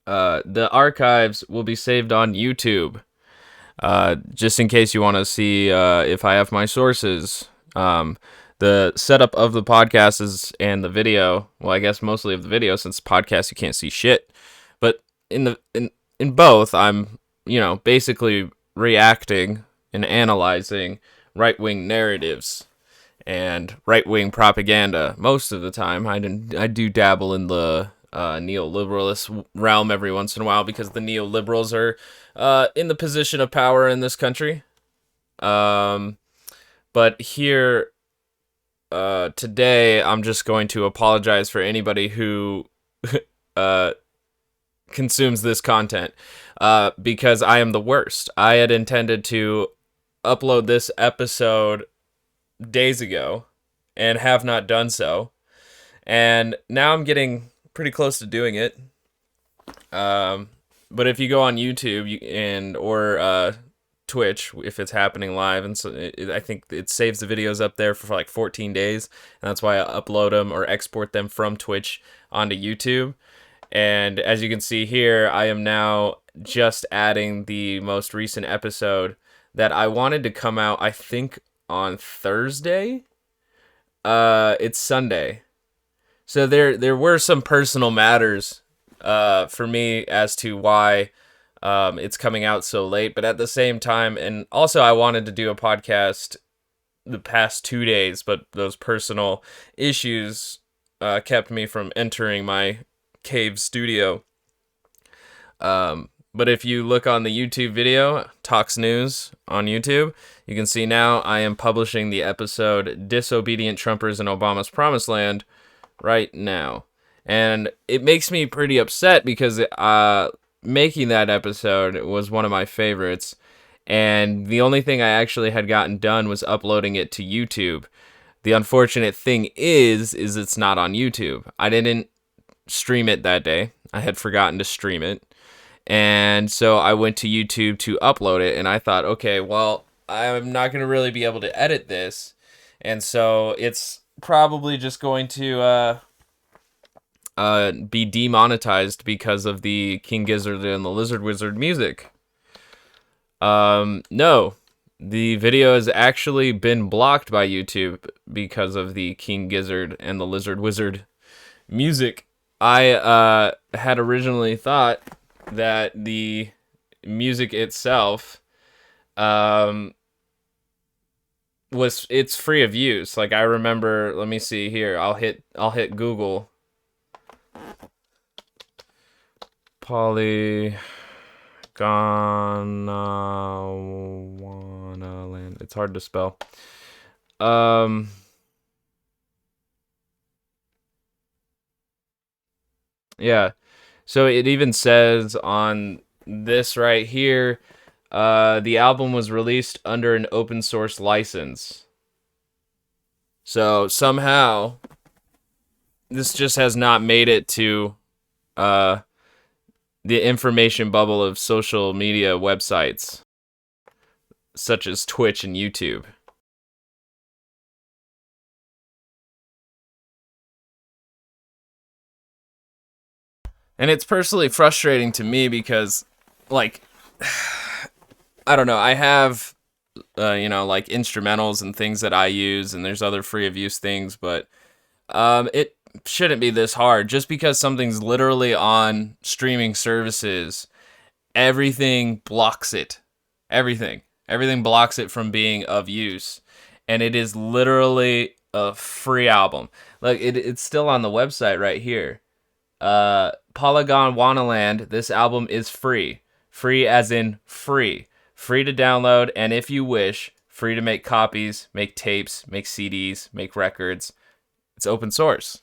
The archives will be saved on YouTube. Just in case you want to see if I have my sources. The setup of the podcast is and the video. Well, I guess mostly of the video, since podcast you can't see shit. But in both, I'm basically reacting and analyzing right wing narratives and right wing propaganda most of the time. I do dabble in the neoliberalist realm every once in a while because the neoliberals are in the position of power in this country. Um, but here today, I'm just going to apologize for anybody who uh, consumes this content because I am the worst. I had intended to upload this episode days ago and have not done so. And now I'm getting pretty close to doing it. But if you go on YouTube or Twitch, if it's happening live, and so I think it saves the videos up there for like 14 days, and that's why I upload them or export them from Twitch onto YouTube. And as you can see here, I am now just adding the most recent episode that I wanted to come out, I think, on Thursday. It's Sunday. So there were some personal matters for me as to why it's coming out so late. But at the same time, and also I wanted to do a podcast the past 2 days, but those personal issues kept me from entering my cave studio. But if you look on the YouTube video, Tox News on YouTube, you can see now I am publishing the episode Disobedient Trumpers in Obama's Promised Land right now. And it makes me pretty upset because making that episode was one of my favorites. And the only thing I actually had gotten done was uploading it to YouTube. The unfortunate thing is it's not on YouTube. I didn't stream it that day. I had forgotten to stream it. And so I went to YouTube to upload it, and I thought, okay, well, I'm not going to really be able to edit this. And so it's probably just going to be demonetized because of the King Gizzard and the Lizard Wizard music. No, the video has actually been blocked by YouTube because of the King Gizzard and the Lizard Wizard music. I had originally thought that the music itself it's free of use. Like I remember, let me see here. I'll hit Google. Polygon Wanaland. It's hard to spell. Yeah. So it even says on this right here, the album was released under an open source license. So somehow, this just has not made it to the information bubble of social media websites, such as Twitch and YouTube. And it's personally frustrating to me because, like, I don't know, I have, like instrumentals and things that I use, and there's other free of use things, but it shouldn't be this hard. Just because something's literally on streaming services, everything blocks it. Everything blocks it from being of use. And it is literally a free album. Like, it's still on the website right here. Polygon Wanaland, this album is free. Free as in free. Free to download, and if you wish, free to make copies, make tapes, make CDs, make records. It's open source.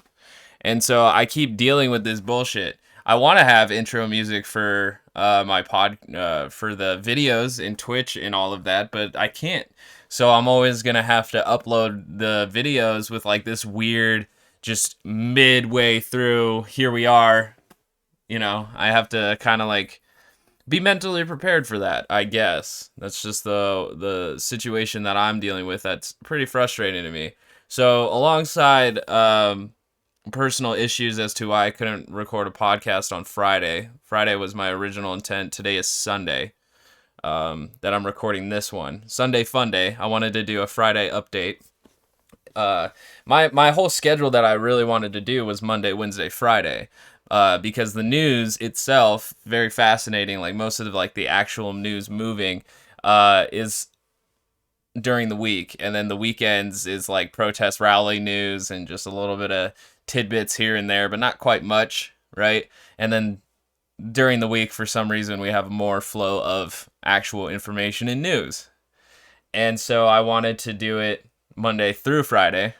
And so I keep dealing with this bullshit. I want to have intro music for my for the videos in Twitch and all of that, but I can't. So I'm always going to have to upload the videos with like this weird, just midway through, here we are. I have to kind of like be mentally prepared for that, I guess. That's just the situation that I'm dealing with. That's pretty frustrating to me. So alongside personal issues as to why I couldn't record a podcast on Friday. Friday was my original intent. Today is Sunday. That I'm recording this one. Sunday Fun Day. I wanted to do a Friday update. My whole schedule that I really wanted to do was Monday, Wednesday, Friday. Because the news itself, very fascinating. Like most of the actual news moving, is during the week, and then the weekends is like protest rally news and just a little bit of tidbits here and there, but not quite much, right? And then during the week, for some reason, we have more flow of actual information and news. And so I wanted to do it Monday through Friday.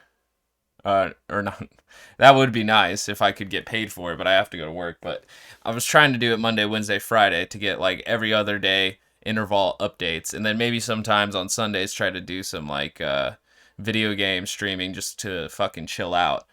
Or not. That would be nice if I could get paid for it, but I have to go to work. But I was trying to do it Monday, Wednesday, Friday to get like every other day interval updates. And then maybe sometimes on Sundays try to do some like video game streaming just to fucking chill out.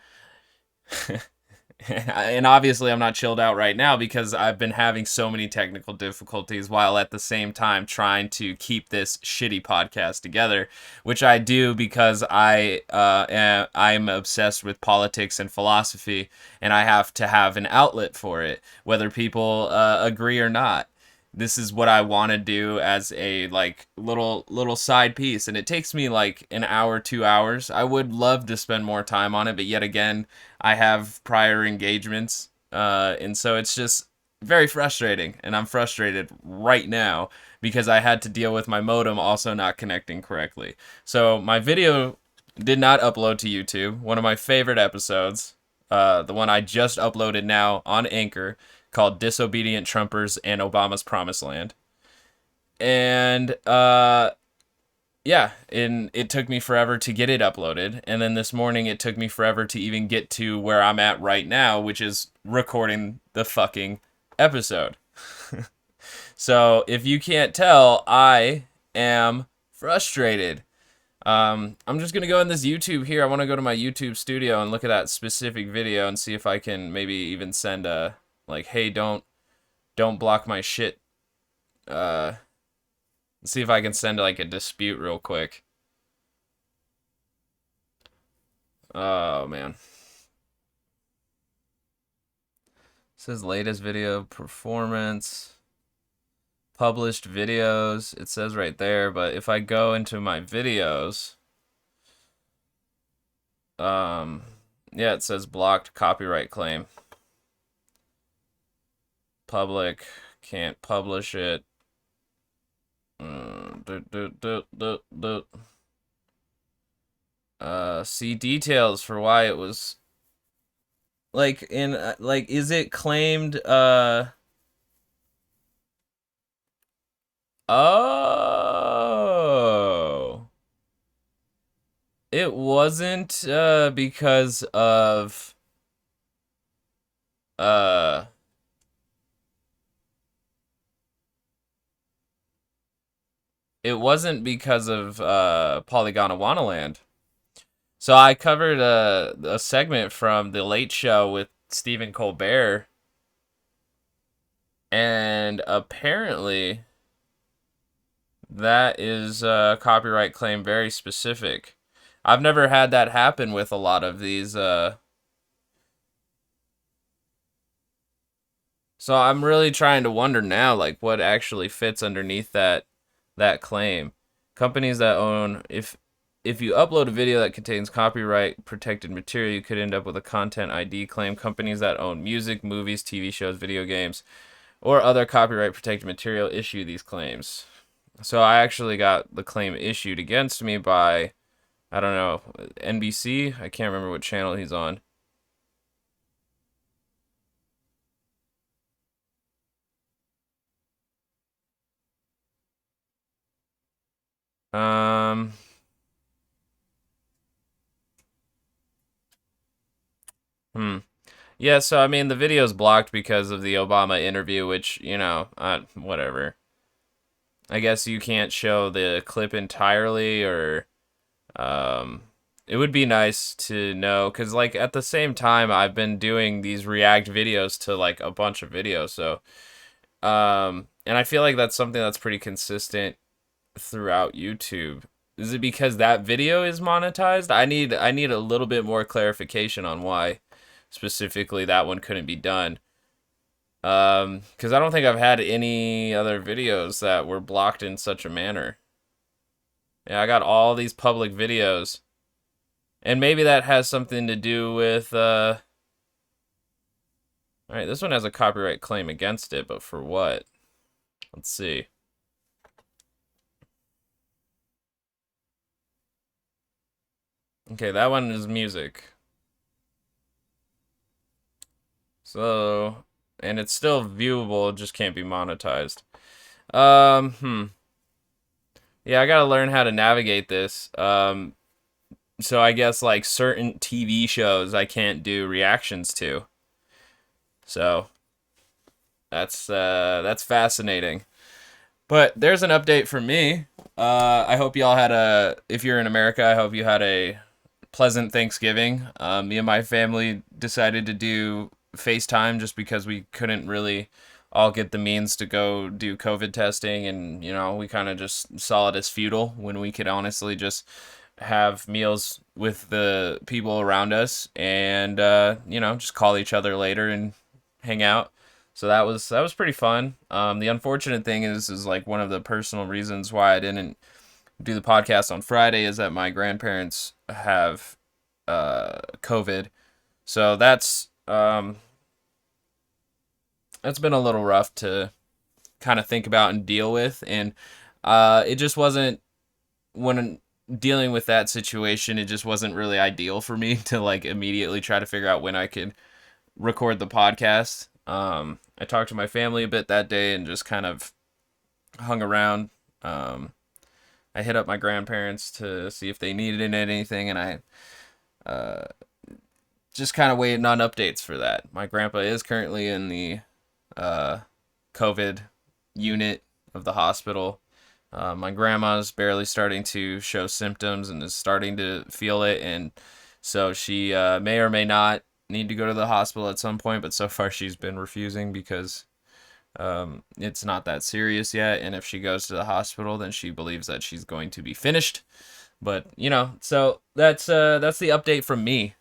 And obviously I'm not chilled out right now because I've been having so many technical difficulties while at the same time trying to keep this shitty podcast together, which I do because I'm obsessed with politics and philosophy, and I have to have an outlet for it, whether people agree or not. This is what I want to do as a like little side piece, and it takes me like an hour, 2 hours. I would love to spend more time on it, but yet again, I have prior engagements, and so it's just very frustrating, and I'm frustrated right now because I had to deal with my modem also not connecting correctly. So my video did not upload to YouTube. One of my favorite episodes, the one I just uploaded now on Anchor, called Disobedient Trumpers and Obama's Promised Land. And yeah, and it took me forever to get it uploaded. And then this morning it took me forever to even get to where I'm at right now, which is recording the fucking episode. So if you can't tell, I am frustrated. I'm just going to go in this YouTube here. I want to go to my YouTube studio and look at that specific video and see if I can maybe even send a like, hey, don't block my shit. See if I can send like a dispute real quick. Oh man. It says latest video performance, published videos. It says right there, but if I go into my videos, yeah, it says blocked copyright claim. Public, can't publish it. See details for why it was like in like, is it claimed oh, it wasn't because of it wasn't because of Polygon Land. So I covered a segment from The Late Show with Stephen Colbert, and apparently that is a copyright claim very specific. I've never had that happen with a lot of these. So I'm really trying to wonder now, like, what actually fits underneath that claim. Companies that own, if you upload a video that contains copyright protected material, you could end up with a content ID claim. Companies that own music, movies, TV shows, video games, or other copyright protected material issue these claims. So I actually got the claim issued against me by, I don't know, NBC? I can't remember what channel he's on. Yeah, so I mean, the video's blocked because of the Obama interview, which, you know, whatever. I guess you can't show the clip entirely, or it would be nice to know, because like at the same time I've been doing these react videos to like a bunch of videos, so and I feel like that's something that's pretty consistent throughout YouTube. Is it because that video is monetized? I need a little bit more clarification on why. specifically that one couldn't be done. Because I don't think I've had any other videos that were blocked in such a manner. Yeah, I got all these public videos. And maybe that has something to do with, Alright, this one has a copyright claim against it, but for what? Let's see. Okay, that one is music. So, and it's still viewable, it just can't be monetized. Hmm. Yeah, I gotta learn how to navigate this. So I guess like certain TV shows I can't do reactions to. So that's fascinating. But there's an update for me. I hope y'all had if you're in America, I hope you had a pleasant Thanksgiving. Me and my family decided to do FaceTime just because we couldn't really all get the means to go do COVID testing, and we kind of just saw it as futile when we could honestly just have meals with the people around us, and just call each other later and hang out. So that was pretty fun. The unfortunate thing is like one of the personal reasons why I didn't do the podcast on Friday is that my grandparents have COVID. So that's been a little rough to kind of think about and deal with, and it just wasn't when dealing with that situation. It just wasn't really ideal for me to like immediately try to figure out when I could record the podcast. I talked to my family a bit that day and just kind of hung around. I hit up my grandparents to see if they needed anything, and I just kind of waiting on updates for that. My grandpa is currently in the COVID unit of the hospital. My grandma's barely starting to show symptoms and is starting to feel it, and so she may or may not need to go to the hospital at some point, but so far she's been refusing because it's not that serious yet, and if she goes to the hospital, then she believes that she's going to be finished. But so that's the update from me.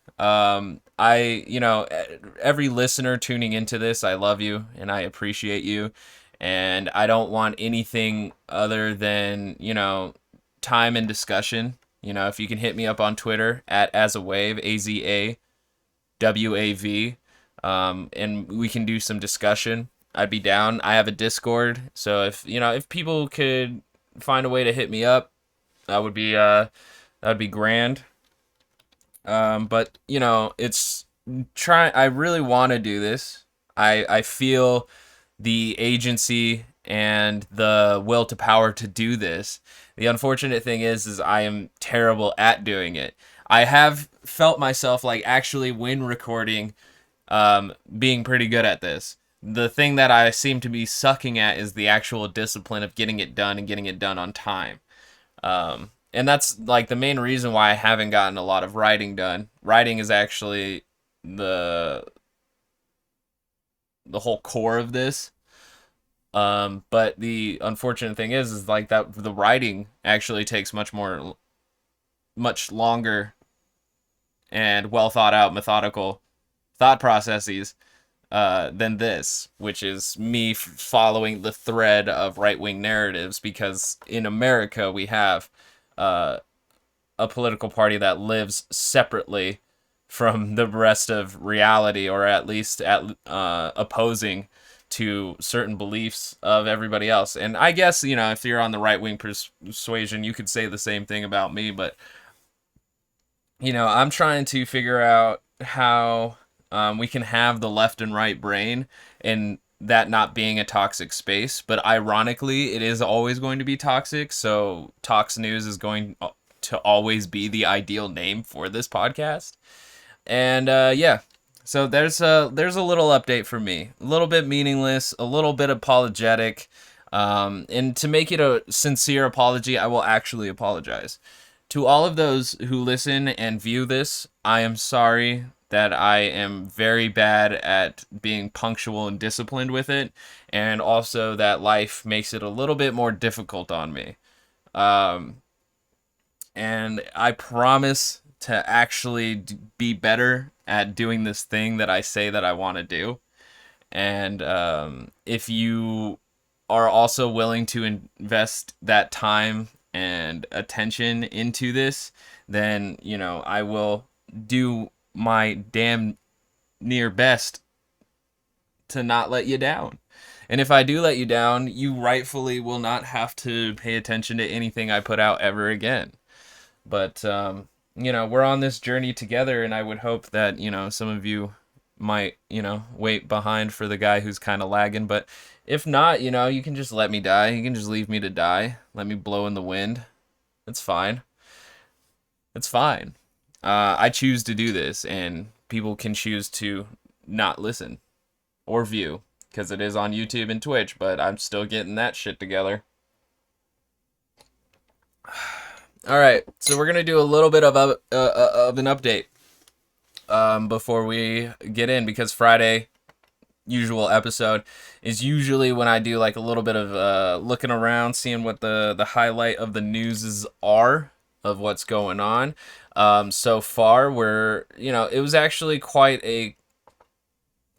Every listener tuning into this, I love you and I appreciate you, and I don't want anything other than time and discussion. If you can hit me up on Twitter at Azawave, AZAWAV, and we can do some discussion, I'd be down. I have a Discord, so if people could find a way to hit me up, that would be grand. But it's try. I really want to do this. I feel the agency and the will to power to do this. The unfortunate thing is I am terrible at doing it. I have felt myself like actually when recording, being pretty good at this. The thing that I seem to be sucking at is the actual discipline of getting it done and getting it done on time. And that's like the main reason why I haven't gotten a lot of writing done. Writing is actually the whole core of this. But the unfortunate thing is like that the writing actually takes much longer and well thought out, methodical thought processes than this, which is me following the thread of right wing narratives, because in America we have a political party that lives separately from the rest of reality, or at least opposing to certain beliefs of everybody else. And I guess, if you're on the right wing persuasion, you could say the same thing about me, but I'm trying to figure out how we can have the left and right brain and that not being a toxic space. But ironically, it is always going to be toxic. So Tox News is going to always be the ideal name for this podcast. And yeah, so there's a little update for me. A little bit meaningless, a little bit apologetic. And to make it a sincere apology, I will actually apologize. To all of those who listen and view this, I am sorry that I am very bad at being punctual and disciplined with it, and also that life makes it a little bit more difficult on me. And I promise to actually be better at doing this thing that I say that I want to do. And if you are also willing to invest that time and attention into this, then, I will do my damn near best to not let you down. And if I do let you down, you rightfully will not have to pay attention to anything I put out ever again. But, we're on this journey together, and I would hope that, some of you might, wait behind for the guy who's kind of lagging. But if not, you can just let me die. You can just leave me to die. Let me blow in the wind. It's fine. It's fine. I choose to do this, and people can choose to not listen or view, because it is on YouTube and Twitch, but I'm still getting that shit together. All right, so we're gonna do a little bit of an update before we get in, because Friday, usual episode, is usually when I do like a little bit of looking around, seeing what the highlight of the news are of what's going on. So far, it was actually quite a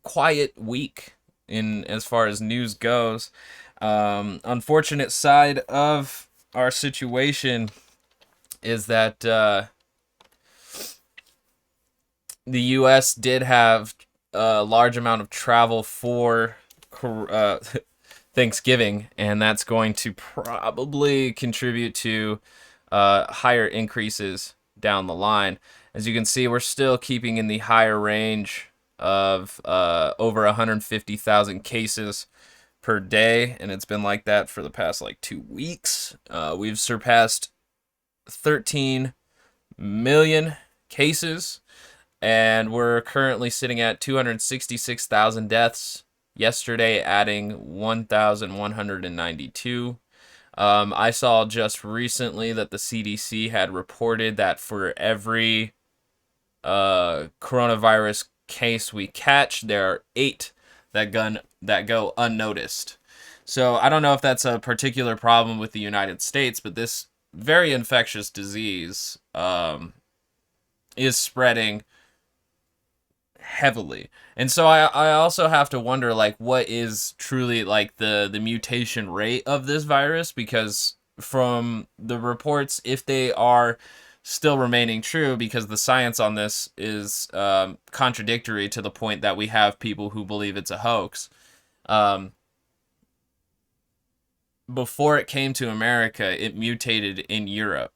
quiet week in as far as news goes. Unfortunate side of our situation is that the U.S. did have a large amount of travel for Thanksgiving, and that's going to probably contribute to higher increases down the line. As you can see, we're still keeping in the higher range of over 150,000 cases per day, and it's been like that for the past 2 weeks. We've surpassed 13 million cases, and we're currently sitting at 266,000 deaths. Yesterday, adding 1,192. I saw just recently that the CDC had reported that for every coronavirus case we catch, there are 8 that go unnoticed. So I don't know if that's a particular problem with the United States, but this very infectious disease is spreading heavily. And so I also have to wonder, what is truly the mutation rate of this virus, because from the reports, if they are still remaining true, because the science on this is contradictory to the point that we have people who believe it's a hoax. Before it came to America, it mutated in Europe,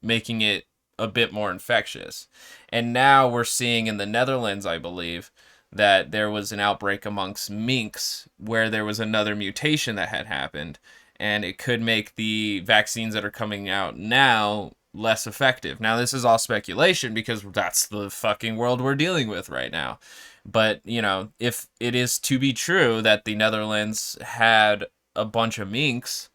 making it a bit more infectious. And now we're seeing in the Netherlands, I believe, that there was an outbreak amongst minks where there was another mutation that had happened, and it could make the vaccines that are coming out now less effective. Now, this is all speculation because that's the fucking world we're dealing with right now. But, if it is to be true that the Netherlands had a bunch of minks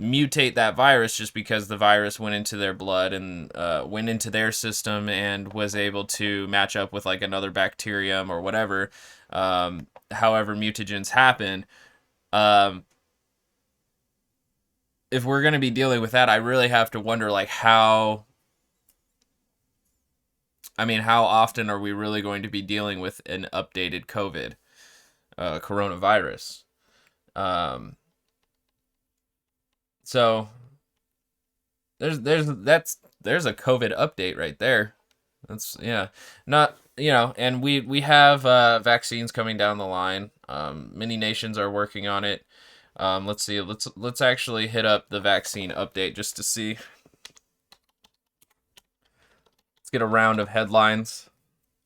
mutate that virus just because the virus went into their blood and went into their system and was able to match up with another bacterium or whatever, however mutagens happen. If we're going to be dealing with that, I really have to wonder how often are we really going to be dealing with an updated COVID coronavirus? So there's a COVID update right there. That's not and we have vaccines coming down the line. Many nations are working on it. Let's see. Let's actually hit up the vaccine update just to see. Let's get a round of headlines.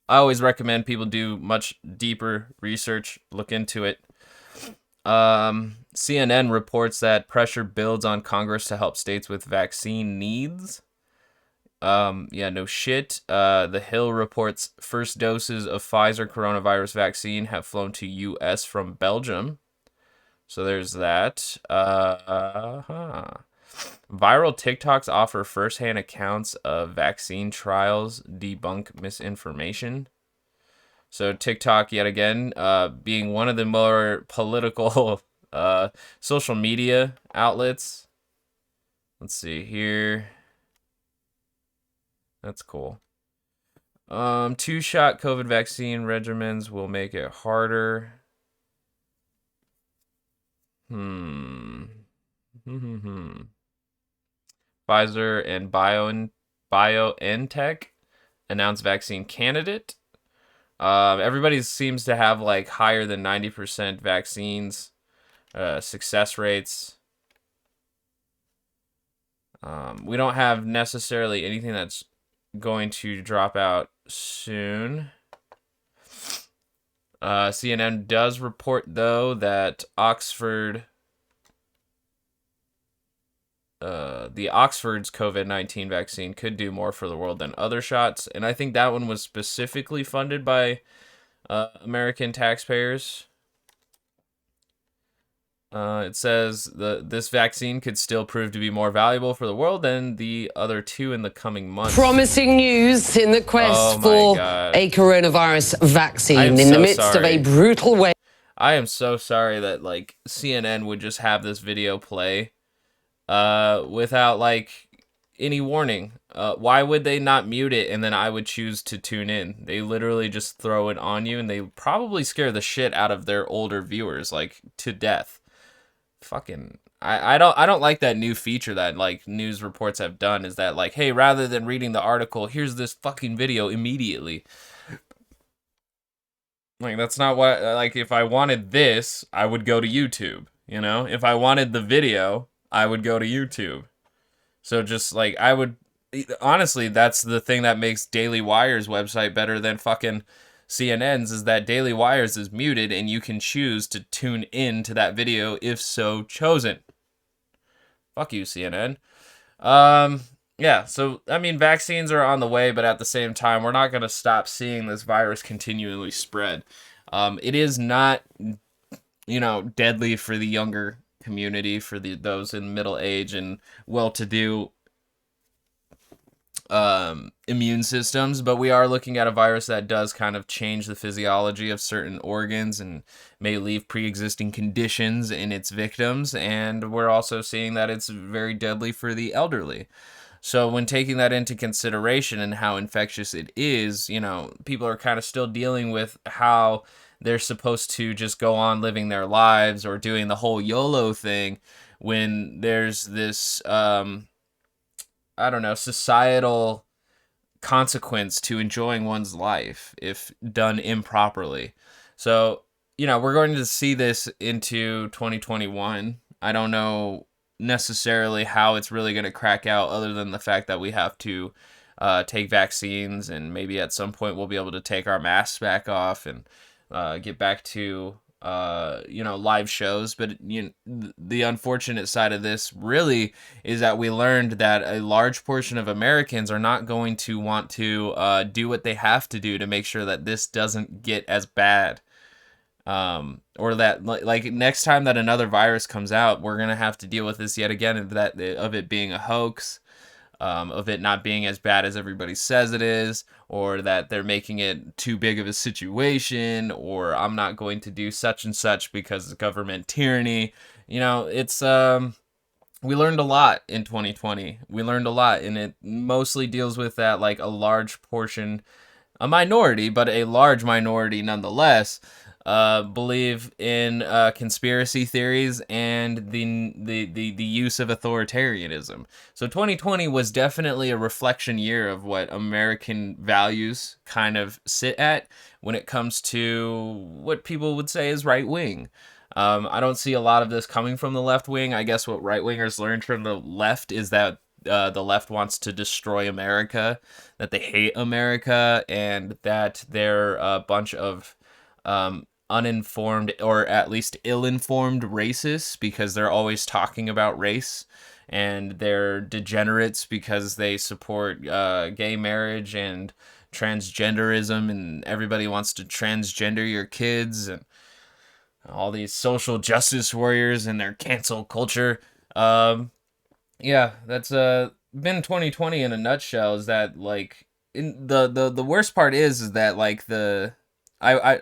I always recommend people do much deeper research, look into it. CNN reports that pressure builds on Congress to help states with vaccine needs. No shit. The Hill reports first doses of Pfizer coronavirus vaccine have flown to U.S. from Belgium. So there's that. Viral TikToks offer firsthand accounts of vaccine trials, debunk misinformation. So TikTok, yet again, being one of the more political social media outlets. Let's see here. That's cool. 2-shot COVID vaccine regimens will make it harder. Pfizer and BioNTech announced vaccine candidate. Everybody seems to have like higher than 90% vaccines success rates. We don't have necessarily anything that's going to drop out soon. CNN does report, though, that the Oxford's COVID-19 vaccine could do more for the world than other shots, and I think that one was specifically funded by American taxpayers. It says this vaccine could still prove to be more valuable for the world than the other two in the coming months. Promising news in the quest for a coronavirus vaccine in the midst of a brutal wave. I am so sorry that like CNN would just have this video play without like any warning. Why would they not mute it and then I would choose to tune in? They literally just throw it on you and they probably scare the shit out of their older viewers like to death. Fucking I don't like that new feature that like news reports have done, is that like, hey, rather than reading the article, here's this fucking video immediately. Like, that's not what, like, if I wanted this, I would go to YouTube, you know? If I wanted the video, I would go to YouTube. So just like, I would, honestly, that's the thing that makes Daily Wire's website better than fucking CNN's, is that Daily Wire's is muted and you can choose to tune in to that video if so chosen. Fuck you, CNN. Yeah, so, I mean, vaccines are on the way, but at the same time, we're not going to stop seeing this virus continually spread. It is not, you know, deadly for the younger community, for those in middle age and well-to-do immune systems, but we are looking at a virus that does kind of change the physiology of certain organs and may leave pre-existing conditions in its victims, and we're also seeing that it's very deadly for the elderly. So when taking that into consideration and how infectious it is, you know, people are kind of still dealing with how they're supposed to just go on living their lives or doing the whole YOLO thing when there's this I don't know, societal consequence to enjoying one's life if done improperly. So, you know, we're going to see this into 2021. I don't know necessarily how it's really going to crack out, other than the fact that we have to take vaccines, and maybe at some point we'll be able to take our masks back off and get back to you know, live shows. But you know, the unfortunate side of this really is that we learned that a large portion of Americans are not going to want to do what they have to do to make sure that this doesn't get as bad. Or that like next time that another virus comes out, we're gonna have to deal with this yet again, of it being a hoax, of it not being as bad as everybody says it is, or that they're making it too big of a situation, or I'm not going to do such and such because of government tyranny. You know, it's we learned a lot in 2020. We learned a lot, and it mostly deals with that, like a large portion, a minority, but a large minority nonetheless, believe in conspiracy theories and the use of authoritarianism. So 2020 was definitely a reflection year of what American values kind of sit at when it comes to what people would say is right wing. I don't see a lot of this coming from the left wing. I guess what right wingers learned from the left is that the left wants to destroy America, that they hate America, and that they're a bunch of uninformed, or at least ill-informed racists, because they're always talking about race, and they're degenerates because they support gay marriage and transgenderism, and everybody wants to transgender your kids, and all these social justice warriors and their cancel culture. Yeah, that's been 2020 in a nutshell. Is that like the worst part is that like I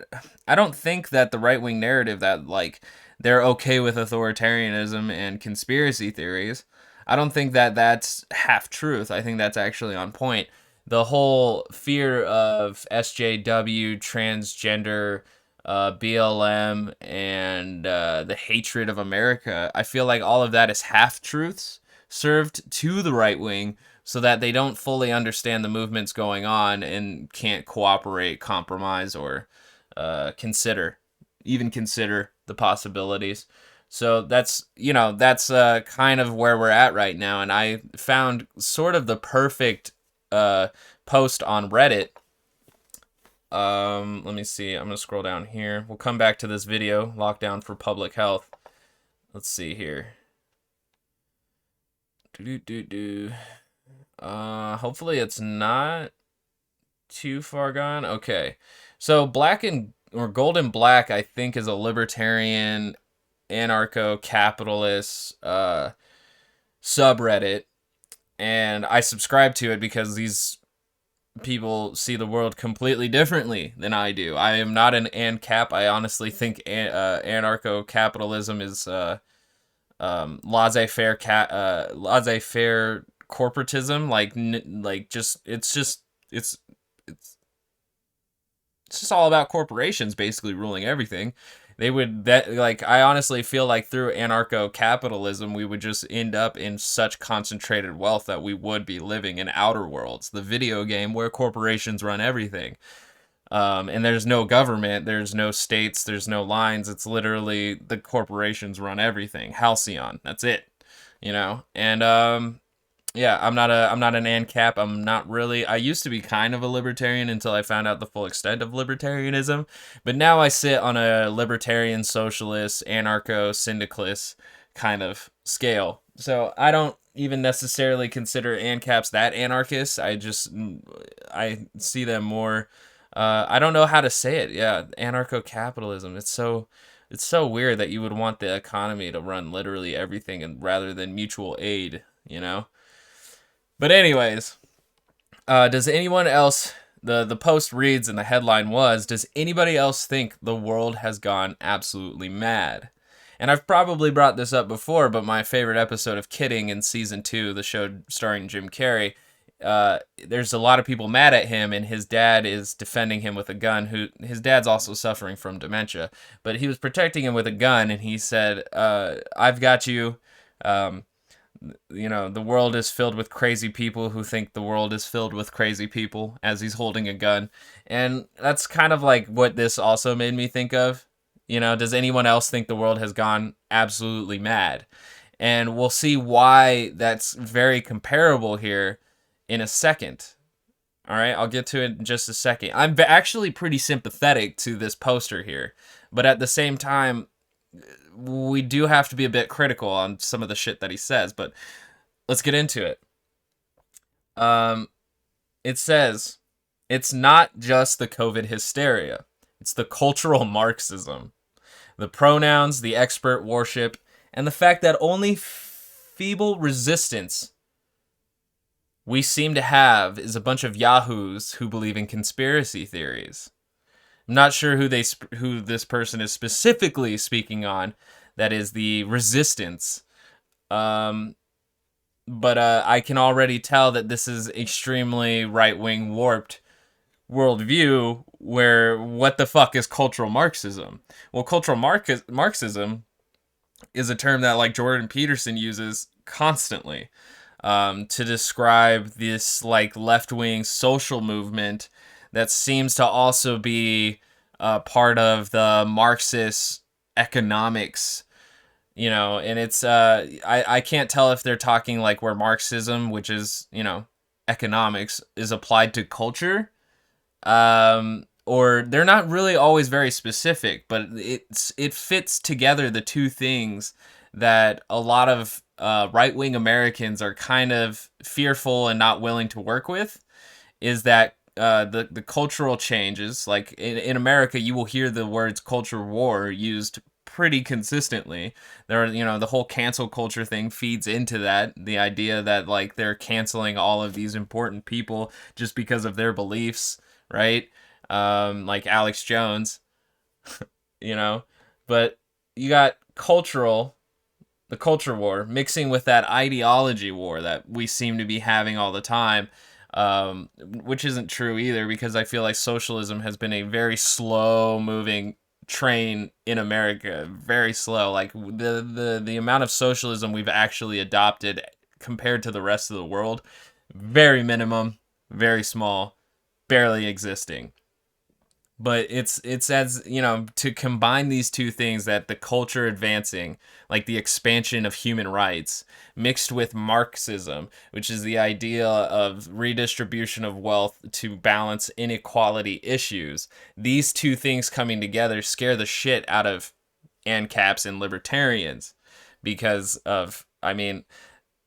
don't think that the right-wing narrative that like they're okay with authoritarianism and conspiracy theories, I don't think that that's half truth. I think that's actually on point. the whole fear of SJW, transgender, BLM, and the hatred of America, I feel like all of that is half truths served to the right wing so that they don't fully understand the movements going on and can't cooperate, compromise, or consider, even consider the possibilities. So that's kind of where we're at right now. And I found sort of the perfect uh, post on Reddit. Let me see. I'm gonna scroll down here. We'll come back to this video. Lockdown for public health. Let's see here. Hopefully it's not too far gone. Okay. So Black and or Golden Black, I think, is a libertarian, anarcho-capitalist subreddit, and I subscribe to it because these people see the world completely differently than I do. I am not an ANCAP. I honestly think anarcho-capitalism is laissez-faire laissez-faire corporatism. Like just it's it's just all about corporations basically ruling everything. They would that like I honestly feel like through anarcho-capitalism we would just end up in such concentrated wealth that we would be living in Outer Worlds, the video game where corporations run everything. And there's no government, there's no states, there's no lines. It's literally the corporations run everything. Halcyon, that's it. And yeah, I'm not an ANCAP. I'm not really. I used to be kind of a libertarian until I found out the full extent of libertarianism, but now I sit on a libertarian, socialist, anarcho, syndicalist kind of scale. So I don't even necessarily consider ANCAPs that anarchists. I see them more. I don't know how to say it. Yeah, anarcho-capitalism. It's so weird that you would want the economy to run literally everything and rather than mutual aid. But anyways, does anyone else? The post reads and the headline was, "Does anybody else think the world has gone absolutely mad?" And I've probably brought this up before, but my favorite episode of Kidding in season 2, the show starring Jim Carrey, there's a lot of people mad at him, and his dad is defending him with a gun. His dad's also suffering from dementia, but he was protecting him with a gun, and he said, "I've got you." The world is filled with crazy people who think the world is filled with crazy people, as he's holding a gun. And that's kind of like what this also made me think of. Does anyone else think the world has gone absolutely mad? And we'll see why that's very comparable here in a second. All right, I'll get to it in just a second. I'm actually pretty sympathetic to this poster here, but at the same time, we do have to be a bit critical on some of the shit that he says, but let's get into it. It says, it's not just the COVID hysteria. It's the cultural Marxism. The pronouns, the expert worship, and the fact that only feeble resistance we seem to have is a bunch of yahoos who believe in conspiracy theories. I'm not sure who this person is specifically speaking on. That is the resistance. But I can already tell that this is extremely right-wing warped worldview where what the fuck is cultural Marxism? Well, cultural Marxism is a term that like Jordan Peterson uses constantly to describe this like left-wing social movement that seems to also be part of the Marxist economics, and it's I can't tell if they're talking like where Marxism, which is economics, is applied to culture, or they're not really always very specific, but it fits together the two things that a lot of right-wing Americans are kind of fearful and not willing to work with, is that the cultural changes, like in America, you will hear the words culture war used pretty consistently. There are, the whole cancel culture thing feeds into that. The idea that like they're canceling all of these important people just because of their beliefs, right? Like Alex Jones, but you got the culture war mixing with that ideology war that we seem to be having all the time. which isn't true either, because I feel like socialism has been a very slow moving train in America, very slow. Like the amount of socialism we've actually adopted compared to the rest of the world, very minimum, very small, barely existing. But it's as, you know, to combine these two things, that the culture advancing, like the expansion of human rights, mixed with Marxism, which is the idea of redistribution of wealth to balance inequality issues. These two things coming together scare the shit out of ANCAPs and libertarians, because of, I mean,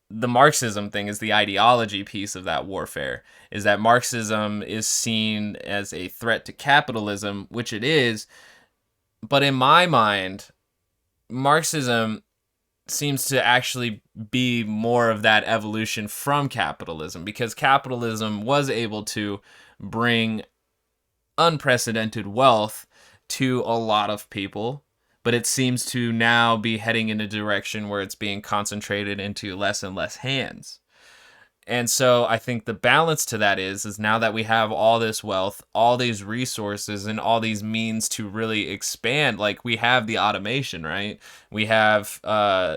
the Marxism thing is the ideology piece of that warfare, is that Marxism is seen as a threat to capitalism, which it is. But in my mind, Marxism seems to actually be more of that evolution from capitalism, because capitalism was able to bring unprecedented wealth to a lot of people, but it seems to now be heading in a direction where it's being concentrated into less and less hands. And so I think the balance to that is now that we have all this wealth, all these resources, and all these means to really expand, like we have the automation, right? We have,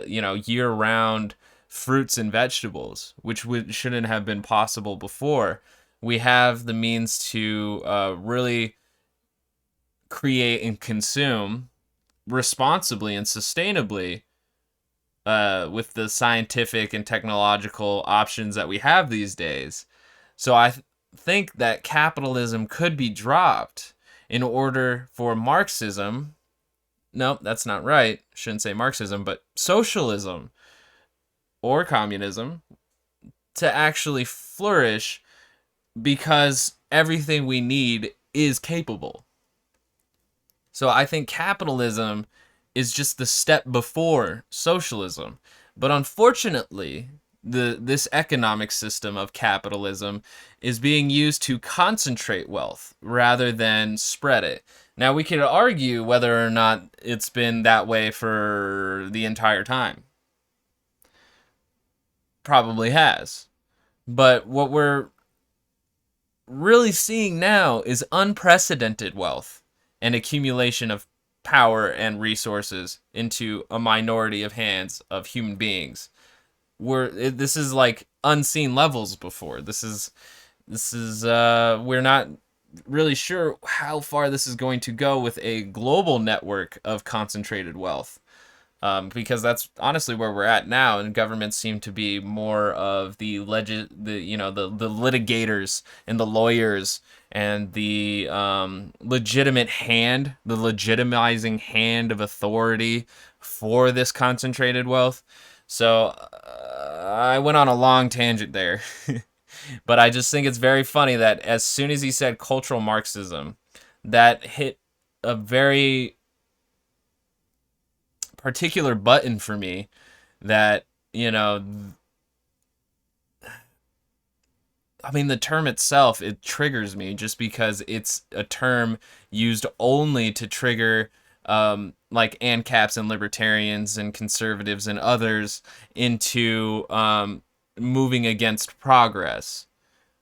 year-round fruits and vegetables, which shouldn't have been possible before. We have the means to really create and consume responsibly and sustainably, with the scientific and technological options that we have these days. So I think that capitalism could be dropped in order for Marxism, no, that's not right, shouldn't say Marxism, but socialism or communism to actually flourish, because everything we need is capable. So I think capitalism is just the step before socialism. But unfortunately, this economic system of capitalism is being used to concentrate wealth rather than spread it. Now, we could argue whether or not it's been that way for the entire time. Probably has. But what we're really seeing now is unprecedented wealth and accumulation of power and resources into a minority of hands of human beings. This is like unseen levels before. This is we're not really sure how far this is going to go with a global network of concentrated wealth. Because that's honestly where we're at now, and governments seem to be more of the litigators and the lawyers and the legitimate hand, the legitimizing hand of authority for this concentrated wealth. So I went on a long tangent there, but I just think it's very funny that as soon as he said cultural Marxism, that hit a very particular button for me, that, I mean, the term itself, it triggers me just because it's a term used only to trigger like ANCAPs and libertarians and conservatives and others into moving against progress.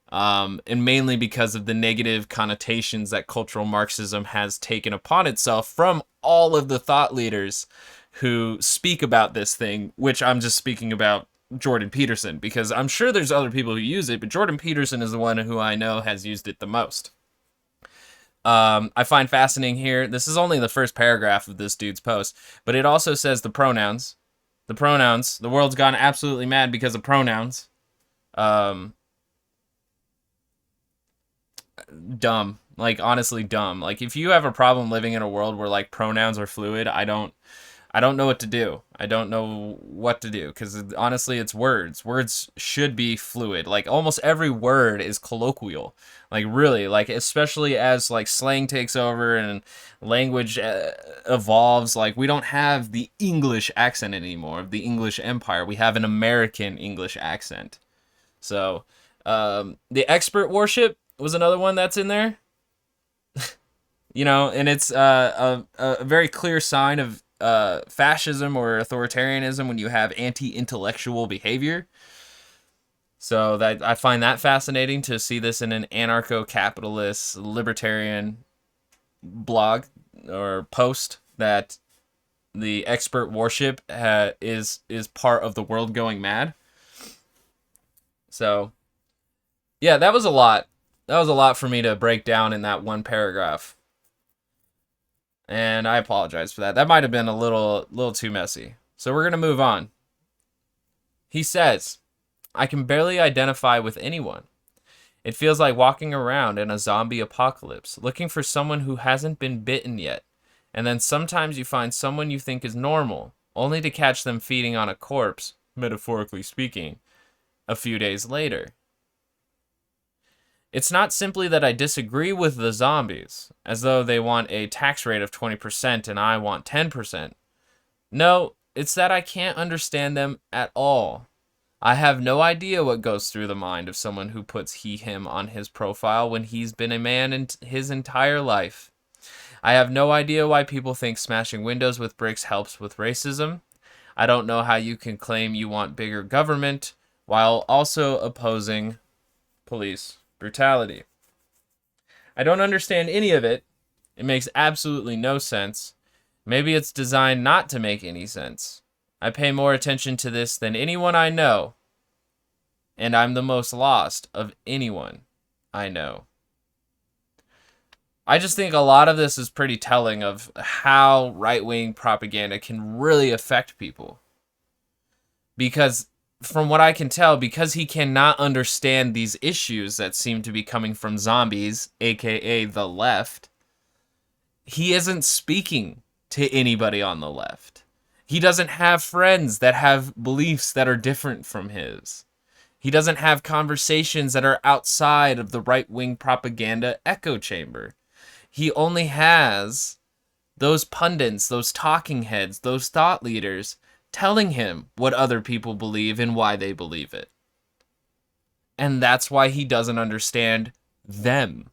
And mainly because of the negative connotations that cultural Marxism has taken upon itself from all of the thought leaders who speak about this thing, which I'm just speaking about Jordan Peterson, because I'm sure there's other people who use it, but Jordan Peterson is the one who I know has used it the most. I find fascinating here, this is only the first paragraph of this dude's post, but it also says the pronouns. The world's gone absolutely mad because of pronouns. Dumb. Like, honestly dumb. Like, if you have a problem living in a world where, like, pronouns are fluid, I don't know what to do. I don't know what to do, because honestly, it's words. Words should be fluid. Like, almost every word is colloquial. Like, really, like, especially as, like, slang takes over and language evolves. Like, we don't have the English accent anymore, the English Empire. We have an American English accent. So, the expert worship was another one that's in there. And it's a very clear sign of fascism or authoritarianism when you have anti-intellectual behavior. So that I find that fascinating to see this in an anarcho-capitalist libertarian blog or post, that the expert warship is part of the world going mad. So yeah, that was a lot. That was a lot for me to break down in that one paragraph. And I apologize for that. That might have been a little too messy. So we're going to move on. He says, I can barely identify with anyone. It feels like walking around in a zombie apocalypse, looking for someone who hasn't been bitten yet. And then sometimes you find someone you think is normal, only to catch them feeding on a corpse, metaphorically speaking, a few days later. It's not simply that I disagree with the zombies, as though they want a tax rate of 20% and I want 10%. No, it's that I can't understand them at all. I have no idea what goes through the mind of someone who puts he/him on his profile when he's been a man in his entire life. I have no idea why people think smashing windows with bricks helps with racism. I don't know how you can claim you want bigger government while also opposing police brutality. I don't understand any of it. It makes absolutely no sense. Maybe it's designed not to make any sense. I pay more attention to this than anyone I know, and I'm the most lost of anyone I know. I just think a lot of this is pretty telling of how right-wing propaganda can really affect people. Because from what I can tell, because he cannot understand these issues that seem to be coming from zombies, aka the left, he isn't speaking to anybody on the left. He doesn't have friends that have beliefs that are different from his. He doesn't have conversations that are outside of the right-wing propaganda echo chamber. He only has those pundits, those talking heads, those thought leaders telling him what other people believe and why they believe it. And that's why he doesn't understand them.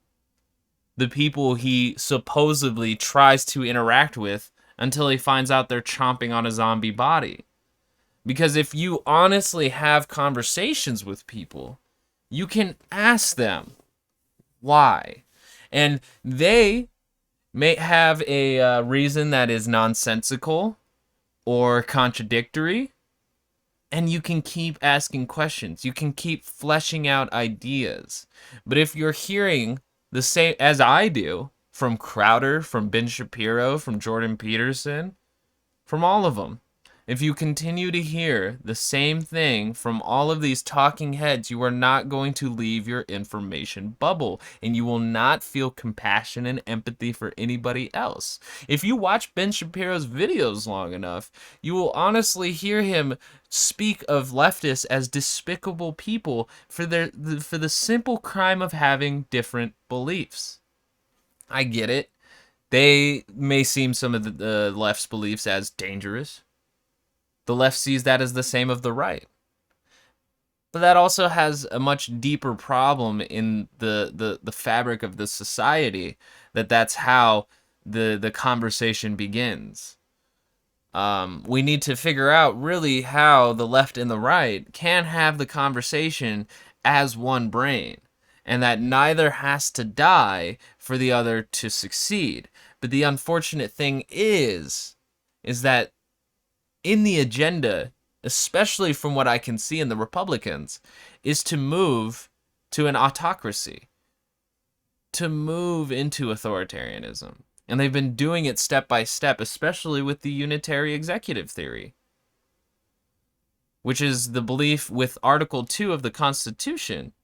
The people he supposedly tries to interact with until he finds out they're chomping on a zombie body. Because if you honestly have conversations with people, you can ask them why. And they may have a reason that is nonsensical or contradictory, and you can keep asking questions. You can keep fleshing out ideas. But if you're hearing the same as I do from Crowder, from Ben Shapiro, from Jordan Peterson, from all of them, if you continue to hear the same thing from all of these talking heads, you are not going to leave your information bubble, and you will not feel compassion and empathy for anybody else. If you watch Ben Shapiro's videos long enough, you will honestly hear him speak of leftists as despicable people for the simple crime of having different beliefs. I get it. They may seem some of the left's beliefs as dangerous. The left sees that as the same of the right. But that also has a much deeper problem in the fabric of the society, that's how the conversation begins. We need to figure out really how the left and the right can have the conversation as one brain, and that neither has to die for the other to succeed. But the unfortunate thing is that in the agenda, especially from what I can see in the Republicans, is to move to an autocracy, to move into authoritarianism. And they've been doing it step by step, especially with the unitary executive theory, which is the belief with Article 2 of the Constitution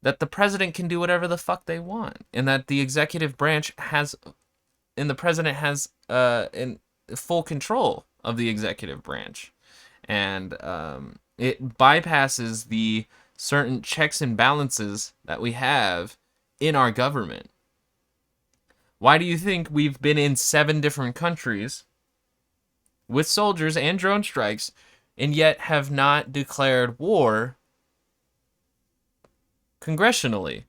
that the president can do whatever the fuck they want, and that the executive branch has, and the president has in full control of the executive branch. And it bypasses the certain checks and balances that we have in our government. Why do you think we've been in 7 different countries with soldiers and drone strikes, and yet have not declared war congressionally?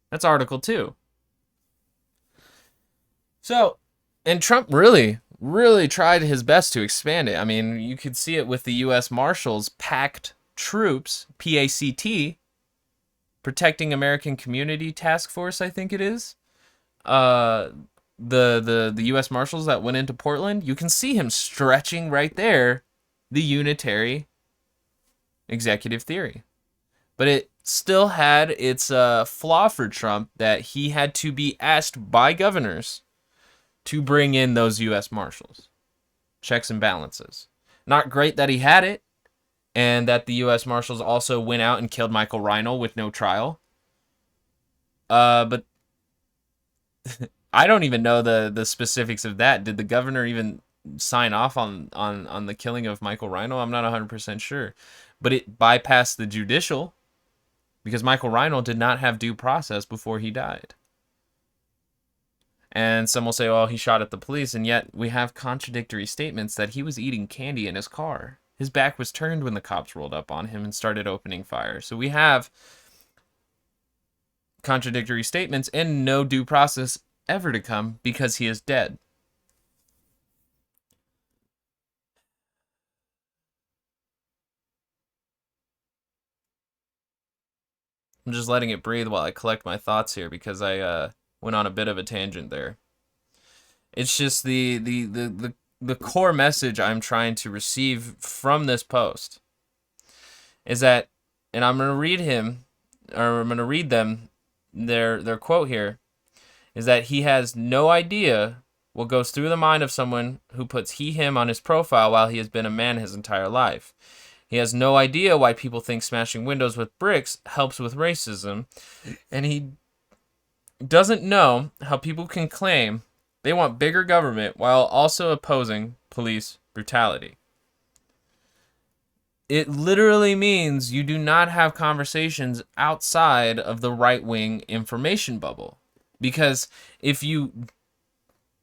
That's Article 2. So, and Trump really tried his best to expand it. I mean, you could see it with the U.S. Marshals packed troops, PACT, Protecting American Community Task Force, I think it is, the U.S. Marshals that went into Portland, you can see him stretching right there the unitary executive theory. But it still had its flaw for Trump, that he had to be asked by governors to bring in those U.S. Marshals. Checks and balances. Not great that he had it, and that the U.S. Marshals also went out and killed Michael Reinl with no trial. But I don't even know the specifics of that. Did the governor even sign off on the killing of Michael Reinl? I'm not 100% sure. But it bypassed the judicial, because Michael Reinl did not have due process before he died. And some will say, well, he shot at the police, and yet we have contradictory statements that he was eating candy in his car. His back was turned when the cops rolled up on him and started opening fire. So we have contradictory statements and no due process ever to come because he is dead. I'm just letting it breathe while I collect my thoughts here, because I went on a bit of a tangent there. It's just the core message I'm trying to receive from this post is that, and I'm going to read them, their quote here, is that he has no idea what goes through the mind of someone who puts him on his profile while he has been a man his entire life. He has no idea why people think smashing windows with bricks helps with racism, and he doesn't know how people can claim they want bigger government while also opposing police brutality. It literally means you do not have conversations outside of the right-wing information bubble. Because if you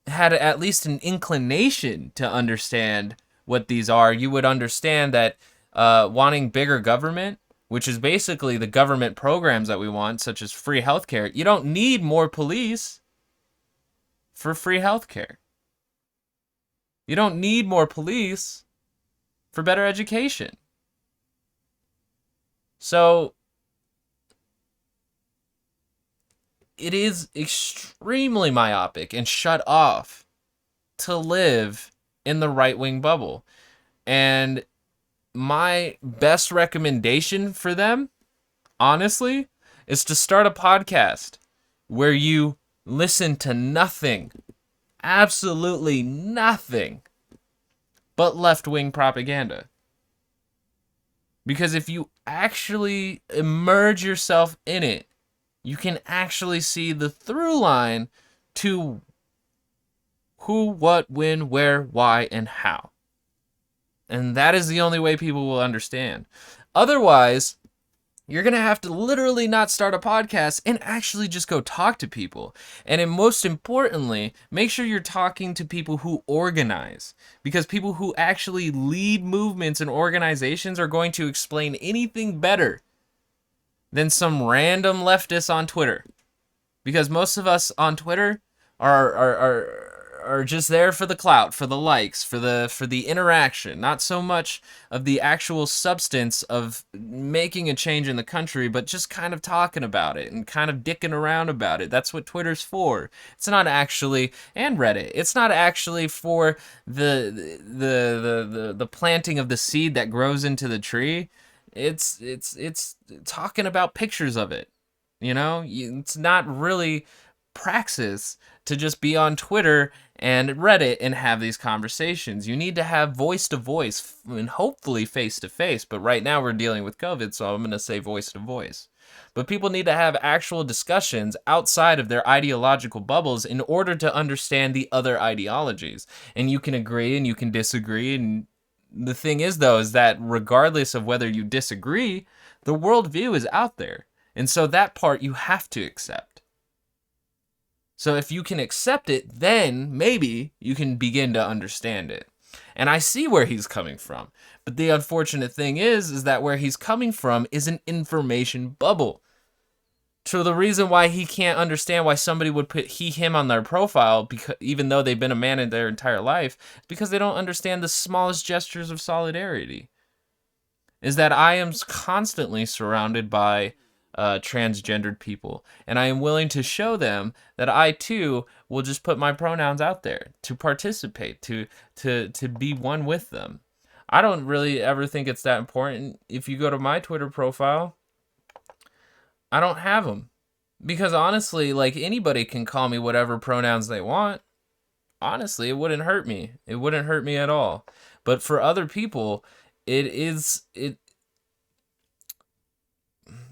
had at least an inclination to understand what these are, you would understand that wanting bigger government, which is basically the government programs that we want, such as free healthcare, you don't need more police for free healthcare. You don't need more police for better education. So it is extremely myopic and shut off to live in the right-wing bubble. And my best recommendation for them, honestly, is to start a podcast where you listen to nothing, absolutely nothing, but left-wing propaganda. Because if you actually immerse yourself in it, you can actually see the through line to who, what, when, where, why, and how. And that is the only way people will understand. Otherwise, you're going to have to literally not start a podcast and actually just go talk to people. And most importantly, make sure you're talking to people who organize. Because people who actually lead movements and organizations are going to explain anything better than some random leftists on Twitter. Because most of us on Twitter are just there for the clout, for the likes, for the interaction, not so much of the actual substance of making a change in the country, but just kind of talking about it and kind of dicking around about it. That's what Twitter's for. It's not actually, and Reddit, it's not actually for the planting of the seed that grows into the tree. It's talking about pictures of it. You know, it's not really praxis to just be on Twitter and Reddit and have these conversations. You need to have voice to voice and hopefully face to face. But right now we're dealing with COVID, so I'm going to say voice to voice. But people need to have actual discussions outside of their ideological bubbles in order to understand the other ideologies. And you can agree and you can disagree. And the thing is, though, is that regardless of whether you disagree, the worldview is out there. And so that part you have to accept. So if you can accept it, then maybe you can begin to understand it. And I see where he's coming from. But the unfortunate thing is that where he's coming from is an information bubble. So the reason why he can't understand why somebody would put him on their profile, because even though they've been a man in their entire life, is because they don't understand the smallest gestures of solidarity. is that I am constantly surrounded by transgendered people, and I am willing to show them that I too will just put my pronouns out there to participate, to be one with them. I don't really ever think it's that important. If you go to my Twitter profile, I don't have them. Because honestly, like, anybody can call me whatever pronouns they want. Honestly, it wouldn't hurt me. It wouldn't hurt me at all. But for other people,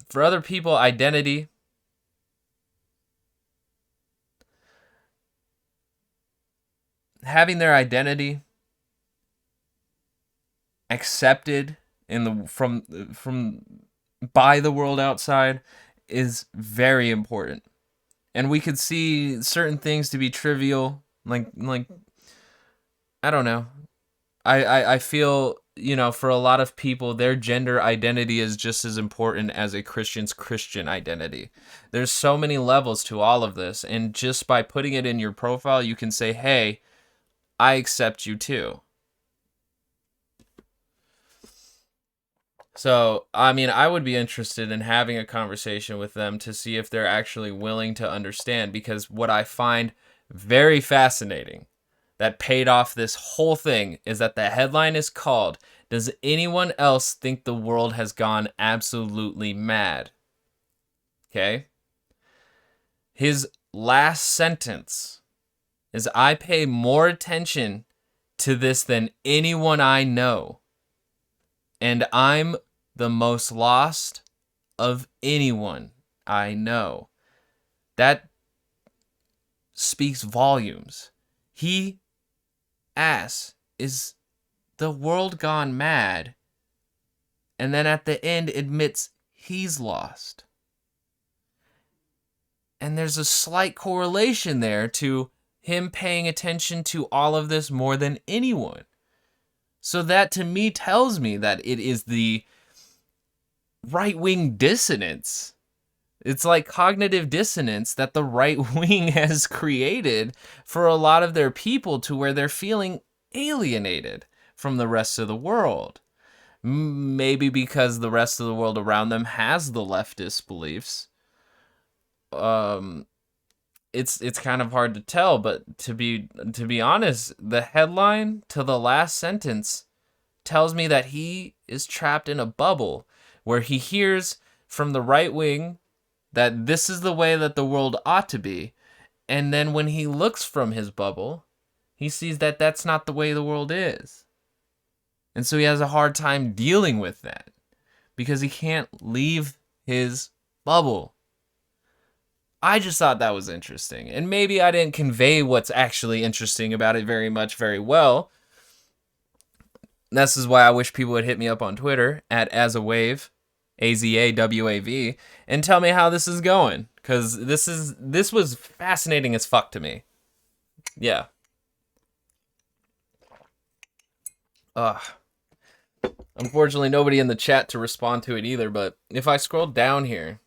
for other people, identity, having their identity accepted in the from by the world outside is very important. And we could see certain things to be trivial, like I don't know. I feel, for a lot of people, their gender identity is just as important as a Christian's Christian identity. There's so many levels to all of this, and just by putting it in your profile, you can say, hey, I accept you too. So, I mean, I would be interested in having a conversation with them to see if they're actually willing to understand, because what I find very fascinating that paid off this whole thing is that the headline is called, "Does anyone else think the world has gone absolutely mad?" Okay? His last sentence is, "I pay more attention to this than anyone I know, and I'm the most lost of anyone I know." That speaks volumes. He asks, is the world gone mad? And then at the end admits he's lost. And there's a slight correlation there to him paying attention to all of this more than anyone. So that to me tells me that it is the right-wing dissonance. It's like cognitive dissonance that the right wing has created for a lot of their people, to where they're feeling alienated from the rest of the world. Maybe because the rest of the world around them has the leftist beliefs. It's kind of hard to tell, but to be honest, the headline to the last sentence tells me that he is trapped in a bubble where he hears from the right wing that this is the way that the world ought to be, and then when he looks from his bubble, he sees that that's not the way the world is. And so he has a hard time dealing with that because he can't leave his bubble. I just thought that was interesting. And maybe I didn't convey what's actually interesting about it very well. This is why I wish people would hit me up on Twitter at Azawave, AZAWAV, and tell me how this is going. Because this was fascinating as fuck to me. Yeah. Unfortunately, nobody in the chat to respond to it either, but if I scroll down here,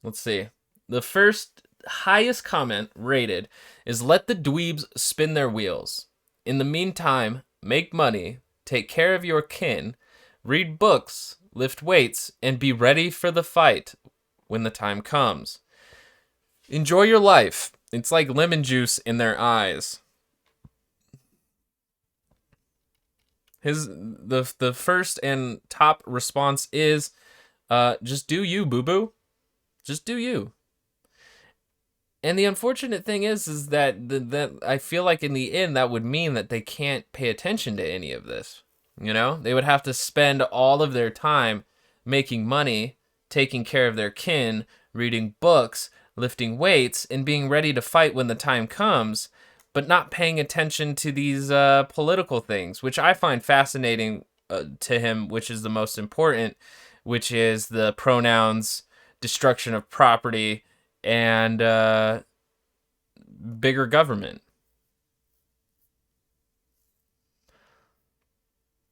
let's see. The first highest comment rated is, "Let the dweebs spin their wheels. In the meantime, make money, take care of your kin, read books, lift weights, and be ready for the fight when the time comes. Enjoy your life. It's like lemon juice in their eyes." The first and top response is, just do you, boo-boo. Just do you. And the unfortunate thing is that that I feel like in the end that would mean that they can't pay attention to any of this. They would have to spend all of their time making money, taking care of their kin, reading books, lifting weights, and being ready to fight when the time comes, but not paying attention to these political things, which I find fascinating to him, which is the most important, which is the pronouns, destruction of property, and bigger government.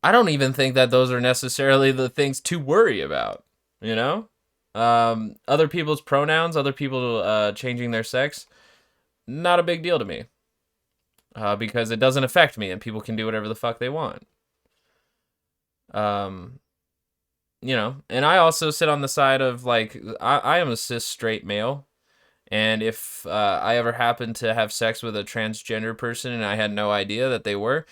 I don't even think that those are necessarily the things to worry about, Other people's pronouns, other people changing their sex, not a big deal to me. Because it doesn't affect me, and people can do whatever the fuck they want. Um, and I also sit on the side of like I am a cis straight male, and if I ever happened to have sex with a transgender person and I had no idea that they were,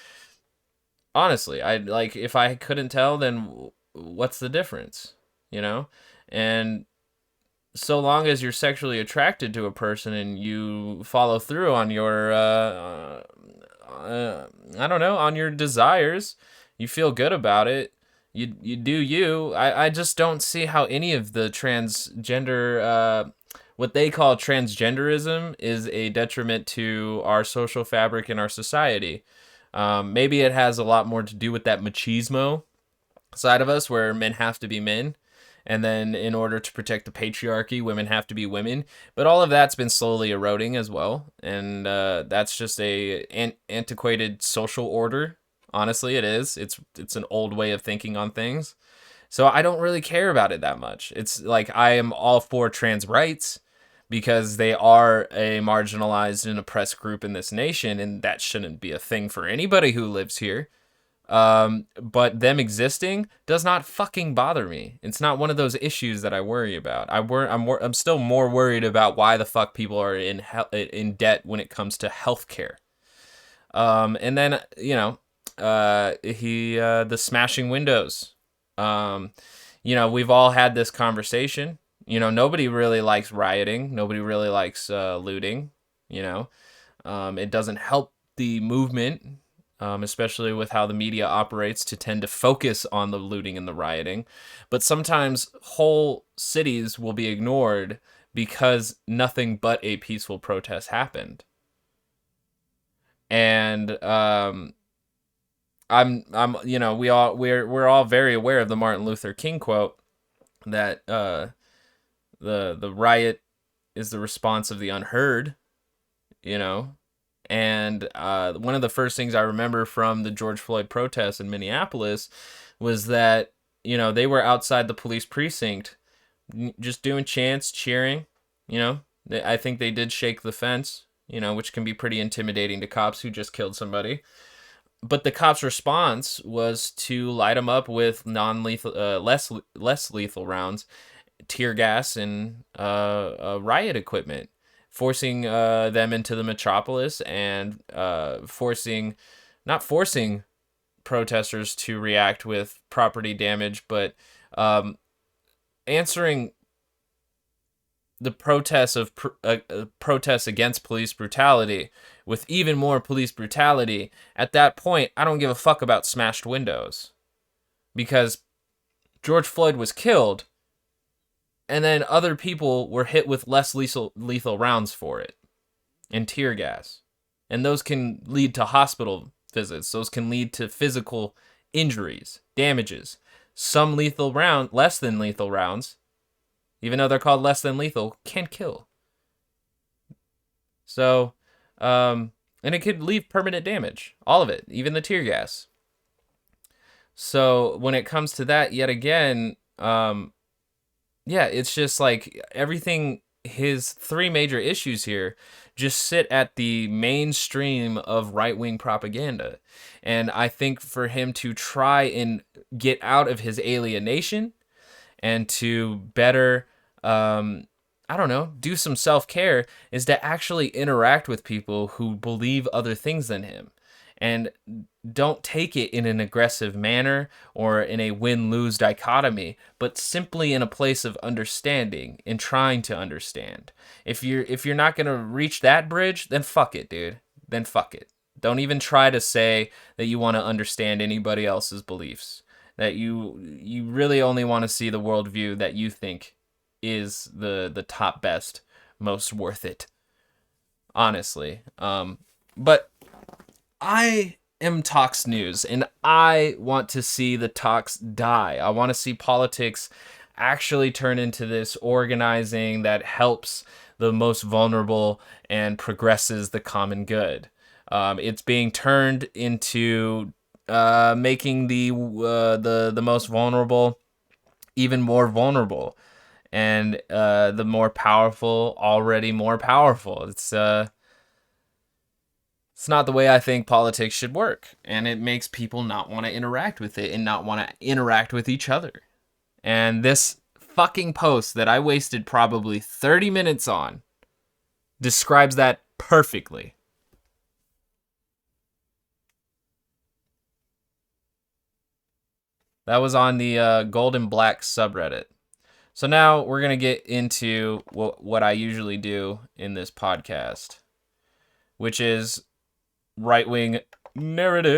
honestly, I like if I couldn't tell, then what's the difference, you know? And so long as you're sexually attracted to a person and you follow through on your I don't know, on your desires, you feel good about it. You do you. I just don't see how any of the transgender what they call transgenderism is a detriment to our social fabric and our society. Maybe it has a lot more to do with that machismo side of us where men have to be men. And then in order to protect the patriarchy, women have to be women. But all of that's been slowly eroding as well. And that's just antiquated social order. Honestly, it is. It's an old way of thinking on things. So I don't really care about it that much. It's like I am all for trans rights because they are a marginalized and oppressed group in this nation, and that shouldn't be a thing for anybody who lives here. But them existing does not fucking bother me. It's not one of those issues that I worry about. I'm still more worried about why the fuck people are in debt when it comes to healthcare. And then the smashing windows. We've all had this conversation. Nobody really likes rioting. Nobody really likes looting. It doesn't help the movement, especially with how the media operates to tend to focus on the looting and the rioting. But sometimes whole cities will be ignored because nothing but a peaceful protest happened. And we're all very aware of the Martin Luther King quote that the riot is the response of the unheard, you know. And one of the first things I remember from the George Floyd protests in Minneapolis was that, they were outside the police precinct just doing chants, cheering. I think they did shake the fence, which can be pretty intimidating to cops who just killed somebody. But the cops' response was to light them up with non-lethal, less lethal rounds, tear gas, and riot equipment, forcing them into the metropolis and not forcing protesters to react with property damage, but answering the protests against police brutality with even more police brutality. At that point, I don't give a fuck about smashed windows because George Floyd was killed, and then other people were hit with less lethal rounds for it and tear gas. And those can lead to hospital visits. Those can lead to physical injuries, damages. Some less than lethal rounds, even though they're called less than lethal, can kill. So, and it could leave permanent damage. All of it, even the tear gas. So when it comes to that, yet again, it's just like everything, his three major issues here just sit at the mainstream of right-wing propaganda. And I think for him to try and get out of his alienation and to better, do some self-care is to actually interact with people who believe other things than him. And don't take it in an aggressive manner or in a win-lose dichotomy, but simply in a place of understanding and trying to understand. If you're not going to reach that bridge, then fuck it, dude. Then fuck it. Don't even try to say that you want to understand anybody else's beliefs. That you really only want to see the worldview that you think is the top best, most worth it. Honestly. But I am Tox News, and I want to see the Tox die. I want to see politics actually turn into this organizing that helps the most vulnerable and progresses the common good. It's being turned into making the most vulnerable even more vulnerable, and the more powerful already more powerful. It's not the way I think politics should work. And it makes people not want to interact with it and not want to interact with each other. And this fucking post that I wasted probably 30 minutes on describes that perfectly. That was on the Gold and Black subreddit. So now we're going to get into what I usually do in this podcast, which is right-wing narrative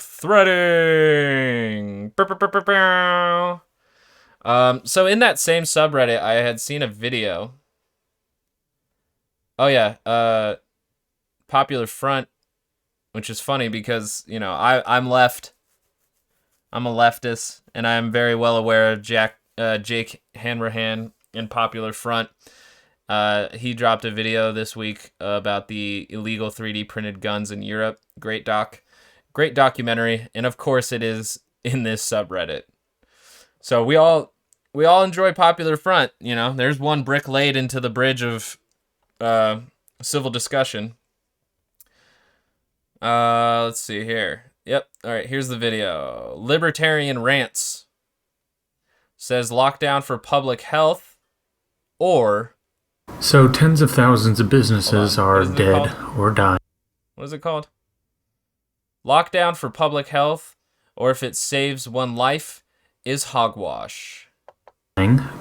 threading. So in that same subreddit, I had seen a video. Oh yeah, Popular Front, which is funny because, you know, I'm left. I'm a leftist, and I'm very well aware of Jake Hanrahan in Popular Front. He dropped a video this week about the illegal 3D printed guns in Europe. Great documentary, and of course it is in this subreddit. So we all enjoy Popular Front. You know, there's one brick laid into the bridge of civil discussion. Let's see here. Yep. All right, here's the video. Libertarian rants. Says lockdown for public health or... So tens of thousands of businesses are dead or dying. What is it called? Lockdown for public health, or if it saves one life, is hogwash.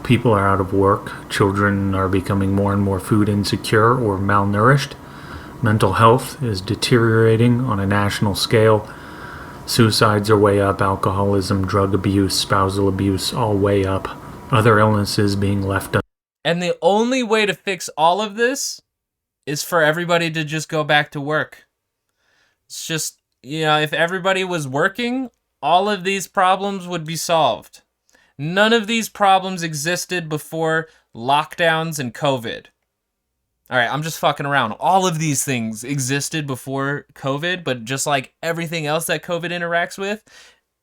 People are out of work. Children are becoming more and more food insecure or malnourished. Mental health is deteriorating on a national scale. Suicides are way up. Alcoholism, drug abuse, spousal abuse, all way up. Other illnesses being left up. And the only way to fix all of this is for everybody to just go back to work. It's just, you know, if everybody was working, all of these problems would be solved. None of these problems existed before lockdowns and COVID. All right, I'm just fucking around. All of these things existed before COVID, but just like everything else that COVID interacts with,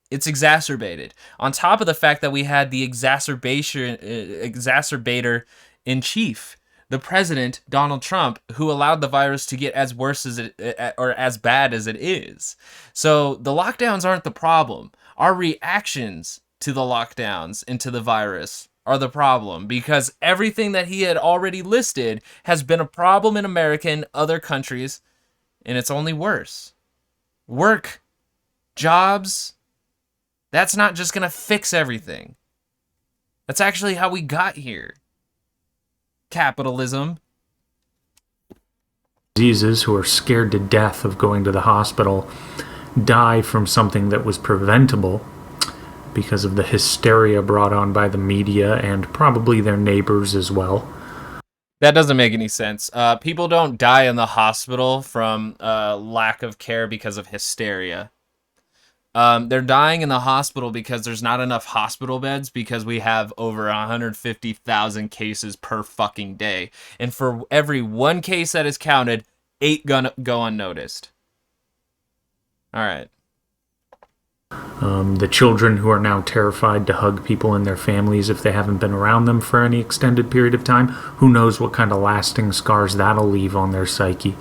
it's exacerbated. On top of the fact that we had the exacerbator in chief, the president, Donald Trump, who allowed the virus to get as worse as it, or as bad as it is. So the lockdowns aren't the problem. Our reactions to the lockdowns and to the virus are the problem, because everything that he had already listed has been a problem in America and other countries, and it's only worse. Work, jobs, that's not just going to fix everything. That's actually how we got here. Capitalism. Diseases who are scared to death of going to the hospital die from something that was preventable because of the hysteria brought on by the media and probably their neighbors as well. That doesn't make any sense. People don't die in the hospital from lack of care because of hysteria. They're dying in the hospital because there's not enough hospital beds, because we have over 150,000 cases per fucking day. And for every one case that is counted, 8 go unnoticed. All right. The children who are now terrified to hug people in their families if they haven't been around them for any extended period of time, who knows what kind of lasting scars that'll leave on their psyche.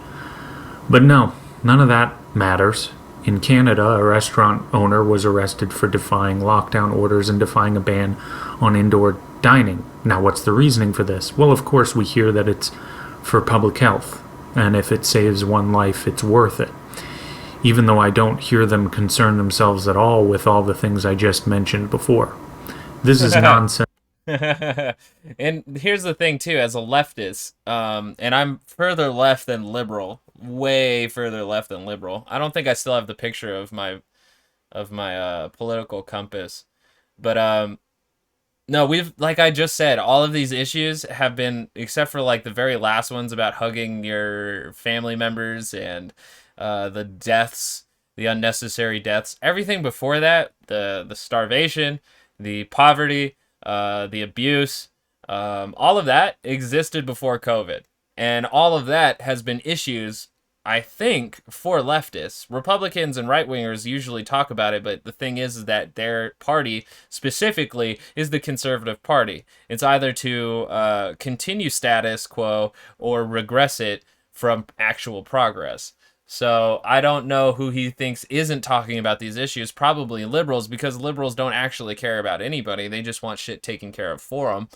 But no, none of that matters. In Canada, a restaurant owner was arrested for defying lockdown orders and defying a ban on indoor dining. Now, what's the reasoning for this? Well, of course, we hear that it's for public health, and if it saves one life, it's worth it. Even though I don't hear them concern themselves at all with all the things I just mentioned before. This is nonsense. And here's the thing, too, as a leftist, and I'm further left than liberal, way further left than liberal. I don't think I still have the picture of my political compass. But no, we've, like I just said, all of these issues have been, except for like the very last ones about hugging your family members and the deaths, the unnecessary deaths. Everything before that, the starvation, the poverty, the abuse, all of that existed before COVID. And all of that has been issues, I think, for leftists. Republicans and right-wingers usually talk about it, but the thing is that their party, specifically, is the conservative party. It's either to continue status quo or regress it from actual progress. So I don't know who he thinks isn't talking about these issues. Probably liberals, because liberals don't actually care about anybody. They just want shit taken care of for them.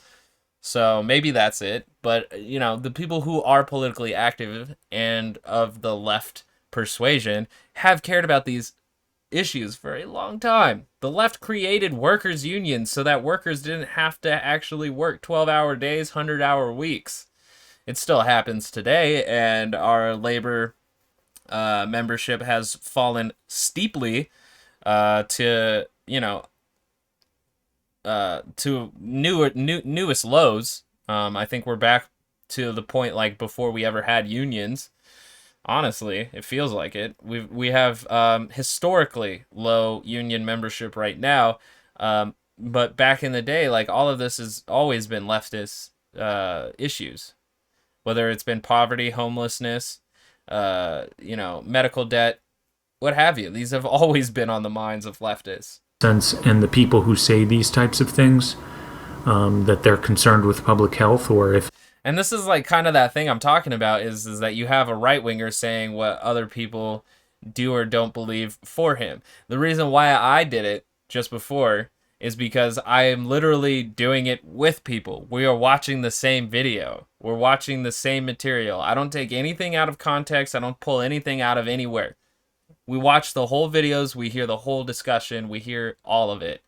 So maybe that's it. But, you know, the people who are politically active and of the left persuasion have cared about these issues for a long time. The left created workers' unions so that workers didn't have to actually work 12-hour days, 100-hour weeks. It still happens today, and our labor membership has fallen steeply to, you know, to newest lows. I think we're back to the point like before we ever had unions. Honestly, it feels like it. We have historically low union membership right now, but back in the day, like all of this has always been leftist issues, whether it's been poverty, homelessness, you know, medical debt, what have you. These have always been on the minds of leftists. And the people who say these types of things, that they're concerned with public health, or if... And this is like kind of that thing I'm talking about is that you have a right-winger saying what other people do or don't believe for him. The reason why I did it just before is because I am literally doing it with people. We are watching the same video. We're watching the same material. I don't take anything out of context. I don't pull anything out of anywhere. We watch the whole videos. We hear the whole discussion. We hear all of it.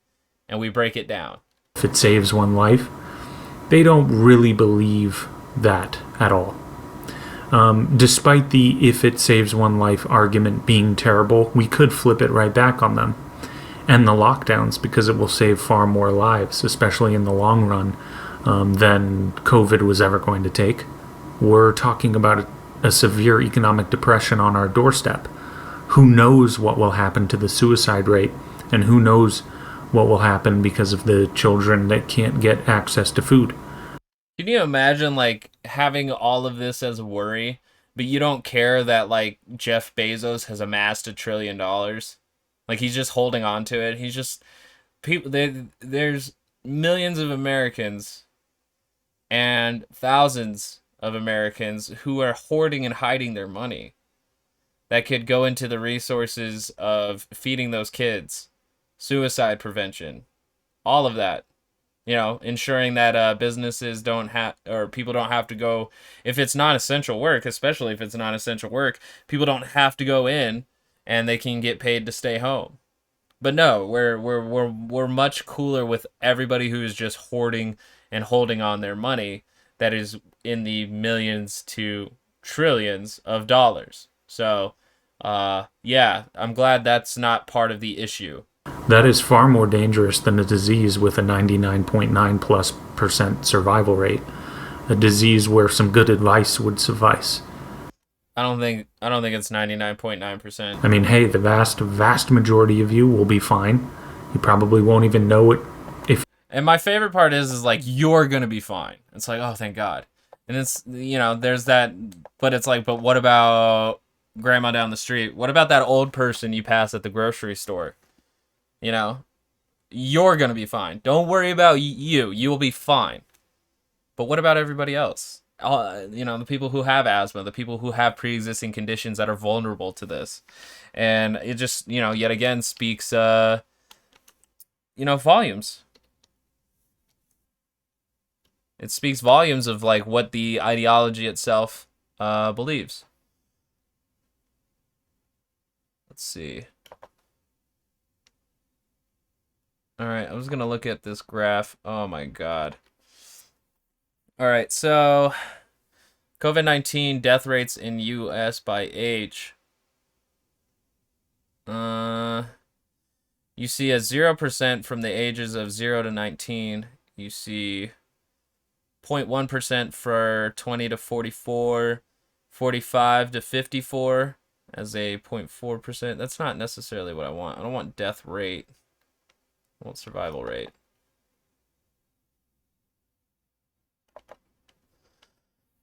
And we break it down. If it saves one life, they don't really believe that at all. Despite the if it saves one life argument being terrible, we could flip it right back on them. And the lockdowns, because it will save far more lives, especially in the long run, than COVID was ever going to take. We're talking about a severe economic depression on our doorstep. Who knows what will happen to the suicide rate, and who knows what will happen because of the children that can't get access to food. Can you imagine, like, having all of this as a worry, but you don't care that, like, Jeff Bezos has amassed $1 trillion? Like, he's just holding on to it. He's just... There's millions of Americans and thousands of Americans who are hoarding and hiding their money that could go into the resources of feeding those kids, suicide prevention, all of that. You know, ensuring that businesses don't have, or people don't have to go, if it's not essential work, especially if it's not essential work, people don't have to go in and they can get paid to stay home. But no, we're much cooler with everybody who is just hoarding and holding on their money that is in the millions to trillions of dollars. So, yeah, I'm glad that's not part of the issue. That is far more dangerous than a disease with a 99.9+% survival rate. A disease where some good advice would suffice. I don't think it's 99.9%. I mean, hey, the vast majority of you will be fine. You probably won't even know it if... And my favorite part is like, you're gonna be fine. It's like, oh, thank God. And it's, you know, there's that, but it's like, but what about grandma down the street? What about that old person you pass at the grocery store? You know, you're going to be fine. Don't worry about you. You will be fine. But what about everybody else? You know, the people who have asthma, the people who have pre-existing conditions that are vulnerable to this. And it just, you know, yet again speaks, you know, volumes. It speaks volumes of, like, what the ideology itself believes. Let's see. All right, I was going to look at this graph. Oh, my God. All right, so COVID-19 death rates in U.S. by age. You see a 0% from the ages of 0 to 19. You see 0.1% for 20 to 44, 45 to 54 as a 0.4%. That's not necessarily what I want. I don't want death rate. I want survival rate.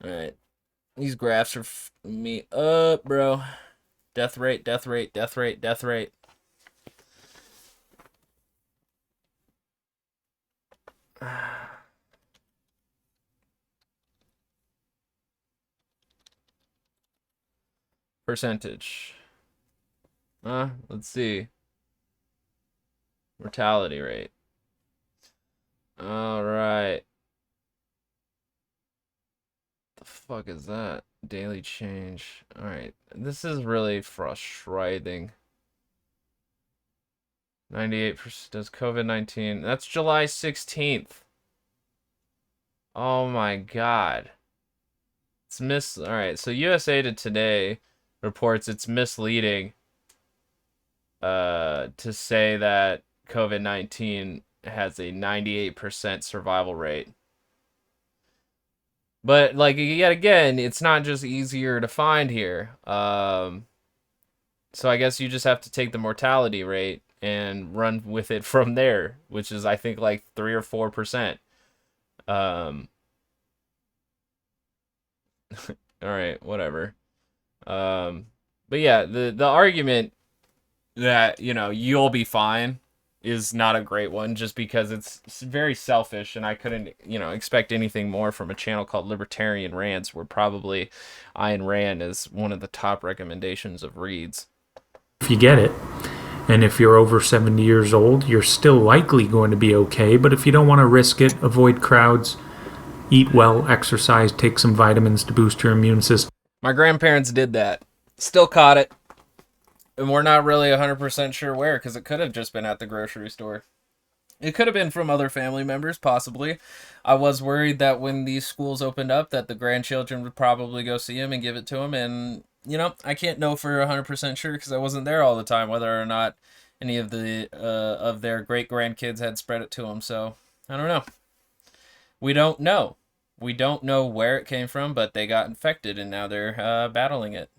Alright. These graphs are me up, bro. Death rate, death rate, death rate, death rate. percentage. Let's see. Mortality rate. All right. The fuck is that? Daily change. All right. This is really frustrating. 98% does COVID-19. That's July 16th. Oh my god. All right, so USA Today reports it's misleading to say that COVID-19 has a 98% survival rate. But like yet again, it's not just easier to find here. So I guess you just have to take the mortality rate and run with it from there, which is I think like 3 or 4%. All right, whatever. But yeah, the argument that, you know, you'll be fine is not a great one, just because it's very selfish, and I couldn't, you know, expect anything more from a channel called Libertarian Rants, where probably Ayn Rand is one of the top recommendations of reads. If you get it, and if you're over 70 years old, you're still likely going to be okay, but if you don't want to risk it, avoid crowds, eat well, exercise, take some vitamins to boost your immune system. My grandparents did that. Still caught it. And we're not really 100% sure where, because it could have just been at the grocery store. It could have been from other family members, possibly. I was worried that when these schools opened up, that the grandchildren would probably go see him and give it to him. And, you know, I can't know for 100% sure, because I wasn't there all the time, whether or not any of their great-grandkids had spread it to them. So, I don't know. We don't know. We don't know where it came from, but they got infected, and now they're battling it.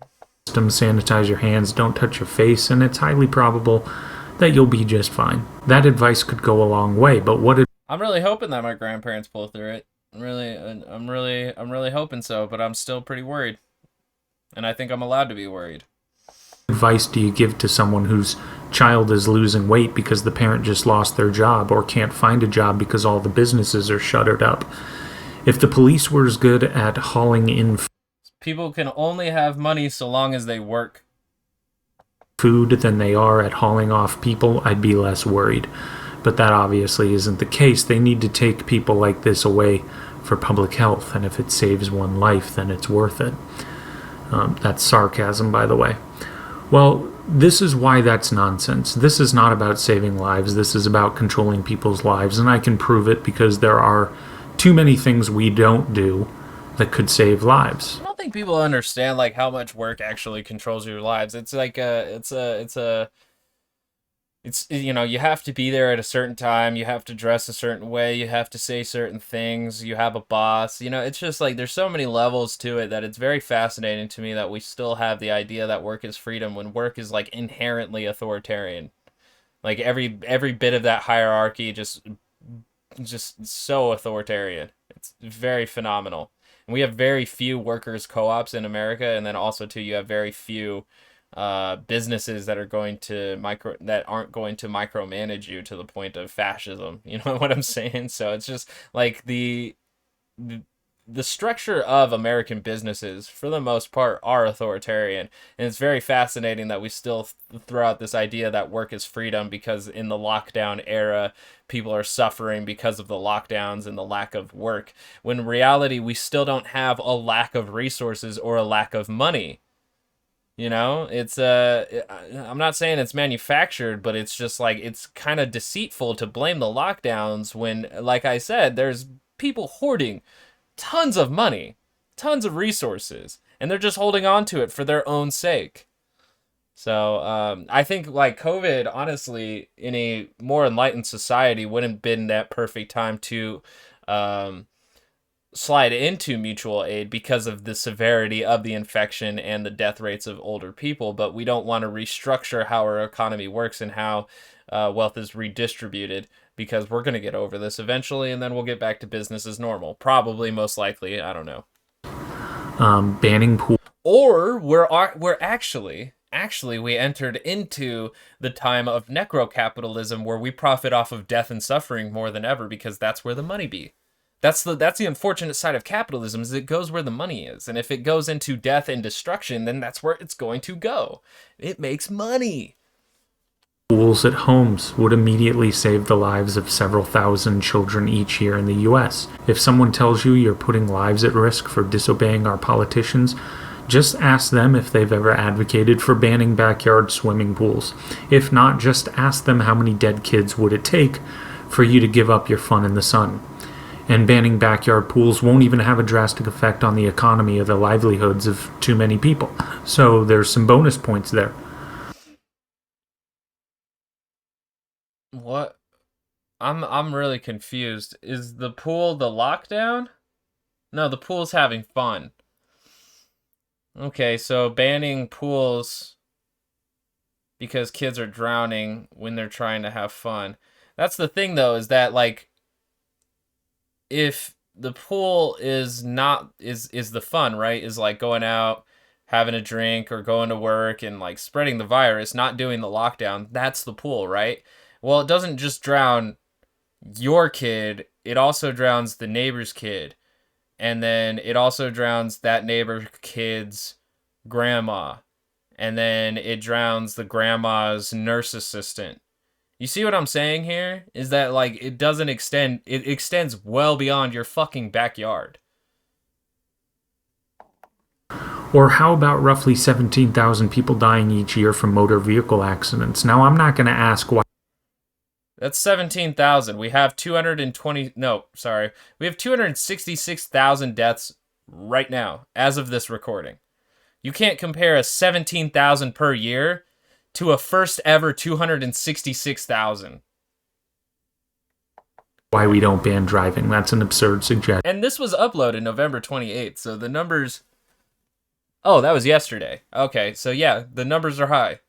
Sanitize your hands, don't touch your face, and it's highly probable that you'll be just fine. That advice could go a long way, but I'm really hoping that my grandparents pull through it. I'm really hoping so, but I'm still pretty worried. And I think I'm allowed to be worried. Advice do you give to someone whose child is losing weight because the parent just lost their job or can't find a job because all the businesses are shuttered up? If the police were as good at hauling in people can only have money so long as they work food than they are at hauling off people, I'd be less worried. But that obviously isn't the case. They need to take people like this away for public health, and if it saves one life, then it's worth it. That's sarcasm, by the way. Well, this is why that's nonsense. This is not about saving lives. This is about controlling people's lives, and I can prove it because there are too many things we don't do that could save lives. I don't think people understand like how much work actually controls your lives. It's like it's you know, you have to be there at a certain time, you have to dress a certain way, you have to say certain things, you have a boss. You know, it's just like there's so many levels to it that it's very fascinating to me that we still have the idea that work is freedom when work is like inherently authoritarian. Like every bit of that hierarchy just so authoritarian. It's very phenomenal. And we have very few workers co-ops in America, and then also too you have very few businesses that aren't going to micromanage you to the point of fascism. You know what I'm saying? So it's just like the structure of American businesses for the most part are authoritarian, and it's very fascinating that we still throw out this idea that work is freedom because in the lockdown era people are suffering because of the lockdowns and the lack of work, when in reality we still don't have a lack of resources or a lack of money. You know, it's I'm not saying it's manufactured, but it's just like it's kind of deceitful to blame the lockdowns when, like I said, there's people hoarding tons of money, tons of resources, and they're just holding on to it for their own sake. So I think like COVID, honestly, in a more enlightened society, wouldn't have been that perfect time to slide into mutual aid because of the severity of the infection and the death rates of older people. But we don't want to restructure how our economy works and how wealth is redistributed, because we're going to get over this eventually, and then we'll get back to business as normal. Probably, most likely, I don't know. Banning pool. Or we're actually we entered into the time of necrocapitalism where we profit off of death and suffering more than ever because that's where the money be. That's the unfortunate side of capitalism, is it goes where the money is. And if it goes into death and destruction, then that's where it's going to go. It makes money. Pools at homes would immediately save the lives of several thousand children each year in the US. If someone tells you you're putting lives at risk for disobeying our politicians, just ask them if they've ever advocated for banning backyard swimming pools. If not, just ask them how many dead kids would it take for you to give up your fun in the sun. And banning backyard pools won't even have a drastic effect on the economy or the livelihoods of too many people. So there's some bonus points there. What? I'm really confused. Is the pool the lockdown? No, the pool's having fun. Okay, so banning pools because kids are drowning when they're trying to have fun. That's the thing, though, is that, like, if the pool is not is the fun, right? Is like going out, having a drink, or going to work and like spreading the virus, not doing the lockdown. That's the pool, right? Well, it doesn't just drown your kid, it also drowns the neighbor's kid. And then it also drowns that neighbor's kid's grandma. And then it drowns the grandma's nurse assistant. You see what I'm saying here? Is that, like, it doesn't extend, it extends well beyond your fucking backyard. Or how about roughly 17,000 people dying each year from motor vehicle accidents? Now, I'm not going to ask why. That's 17,000. We have 266,000 deaths right now, as of this recording. You can't compare a 17,000 per year to a first ever 266,000. Why we don't ban driving. That's an absurd suggestion. And this was uploaded November 28th, so the numbers... Oh, that was yesterday. Okay, so yeah, the numbers are high.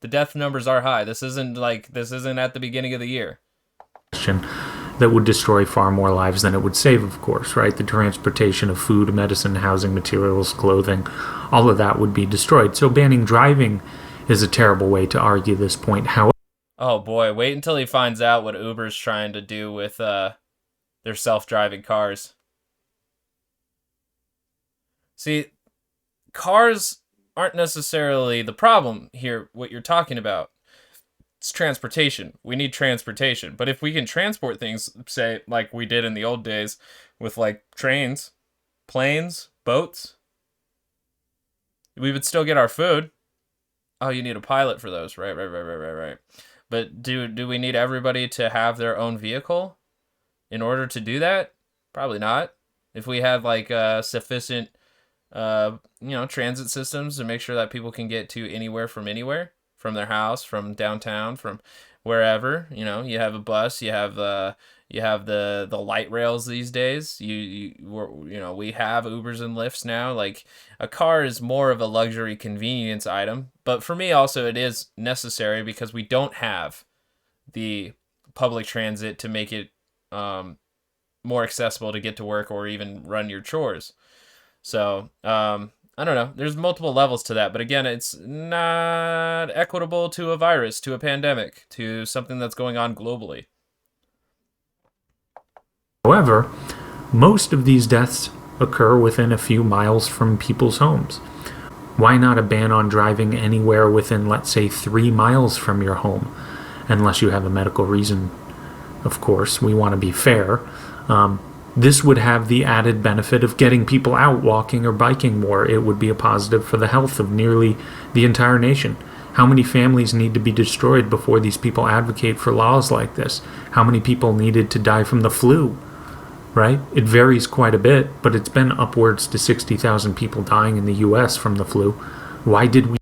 The death numbers are high. This isn't at the beginning of the year. That would destroy far more lives than it would save, of course, right? The transportation of food, medicine, housing, materials, clothing, all of that would be destroyed. So banning driving is a terrible way to argue this point. However, oh boy, wait until he finds out what Uber's trying to do with their self-driving cars. See, cars aren't necessarily the problem here, what you're talking about. It's transportation. We need transportation. But if we can transport things, say, like we did in the old days with, like, trains, planes, boats, we would still get our food. Oh, you need a pilot for those. Right. But do we need everybody to have their own vehicle in order to do that? Probably not. If we had, like, sufficient transit systems to make sure that people can get to anywhere, from their house, from downtown, from wherever. You have a bus, you have the light rails these days. We have Ubers and Lyfts now. Like, a car is more of a luxury convenience item, but for me also it is necessary because we don't have the public transit to make it more accessible to get to work or even run your chores. So, I don't know. There's multiple levels to that. But again, it's not equitable to a virus, to a pandemic, to something that's going on globally. However, most of these deaths occur within a few miles from people's homes. Why not a ban on driving anywhere within, let's say, 3 miles from your home? Unless you have a medical reason, of course. We want to be fair. This would have the added benefit of getting people out walking or biking more. It would be a positive for the health of nearly the entire nation. How many families need to be destroyed before these people advocate for laws like this? How many people needed to die from the flu? Right? It varies quite a bit, but it's been upwards to 60,000 people dying in the US from the flu. Why did we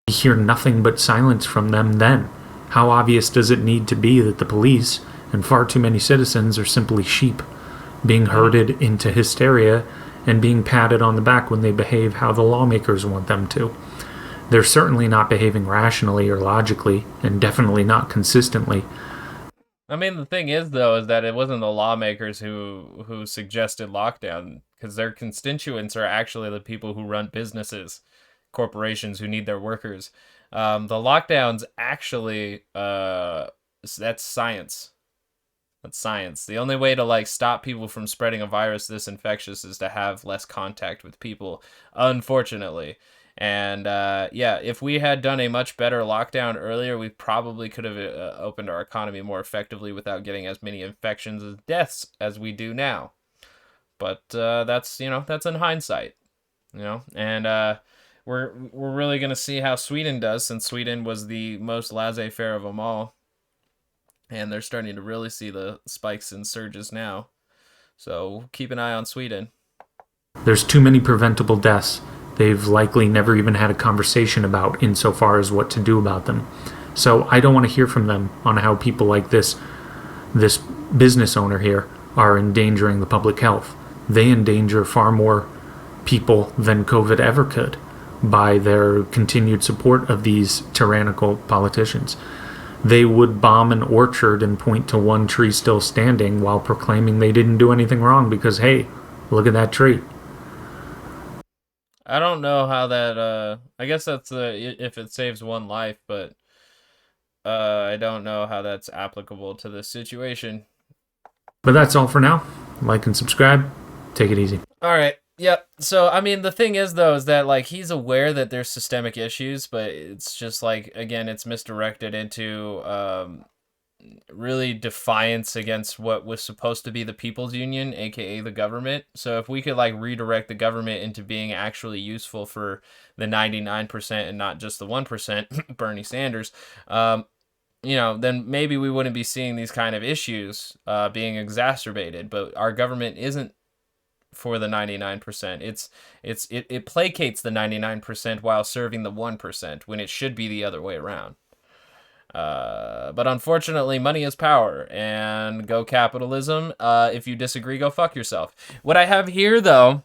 hear nothing but silence from them then? How obvious does it need to be that the police and far too many citizens are simply sheep, being herded into hysteria and being patted on the back when they behave how the lawmakers want them to? They're certainly not behaving rationally or logically, and definitely not consistently. I mean, the thing is, though, is that it wasn't the lawmakers who suggested lockdown, because their constituents are actually the people who run businesses, corporations who need their workers. The lockdowns actually, that's science. That's science. The only way to like stop people from spreading a virus this infectious is to have less contact with people, unfortunately. And yeah, if we had done a much better lockdown earlier, we probably could have opened our economy more effectively without getting as many infections and deaths as we do now. But that's, you know, that's in hindsight, you know. And we're really gonna see how Sweden does, since Sweden was the most laissez-faire of them all. And they're starting to really see the spikes and surges now. So keep an eye on Sweden. There's too many preventable deaths they've likely never even had a conversation about insofar as what to do about them. So I don't want to hear from them on how people like this business owner here are endangering the public health. They endanger far more people than COVID ever could by their continued support of these tyrannical politicians. They would bomb an orchard and point to one tree still standing while proclaiming they didn't do anything wrong because, hey, look at that tree. I don't know how that, I guess that's if it saves one life, but I don't know how that's applicable to this situation. But that's all for now. Like and subscribe. Take it easy. All right. Yep. So, I mean, the thing is, though, is that, like, he's aware that there's systemic issues, but it's just, like, again, it's misdirected into really defiance against what was supposed to be the People's Union, aka the government. So if we could, like, redirect the government into being actually useful for the 99% and not just the 1%, Bernie Sanders, you know, then maybe we wouldn't be seeing these kind of issues being exacerbated. But our government isn't for the 99%. It placates the 99% while serving the 1% when it should be the other way around. But unfortunately, money is power, and go capitalism. If you disagree, go fuck yourself. What I have here, though,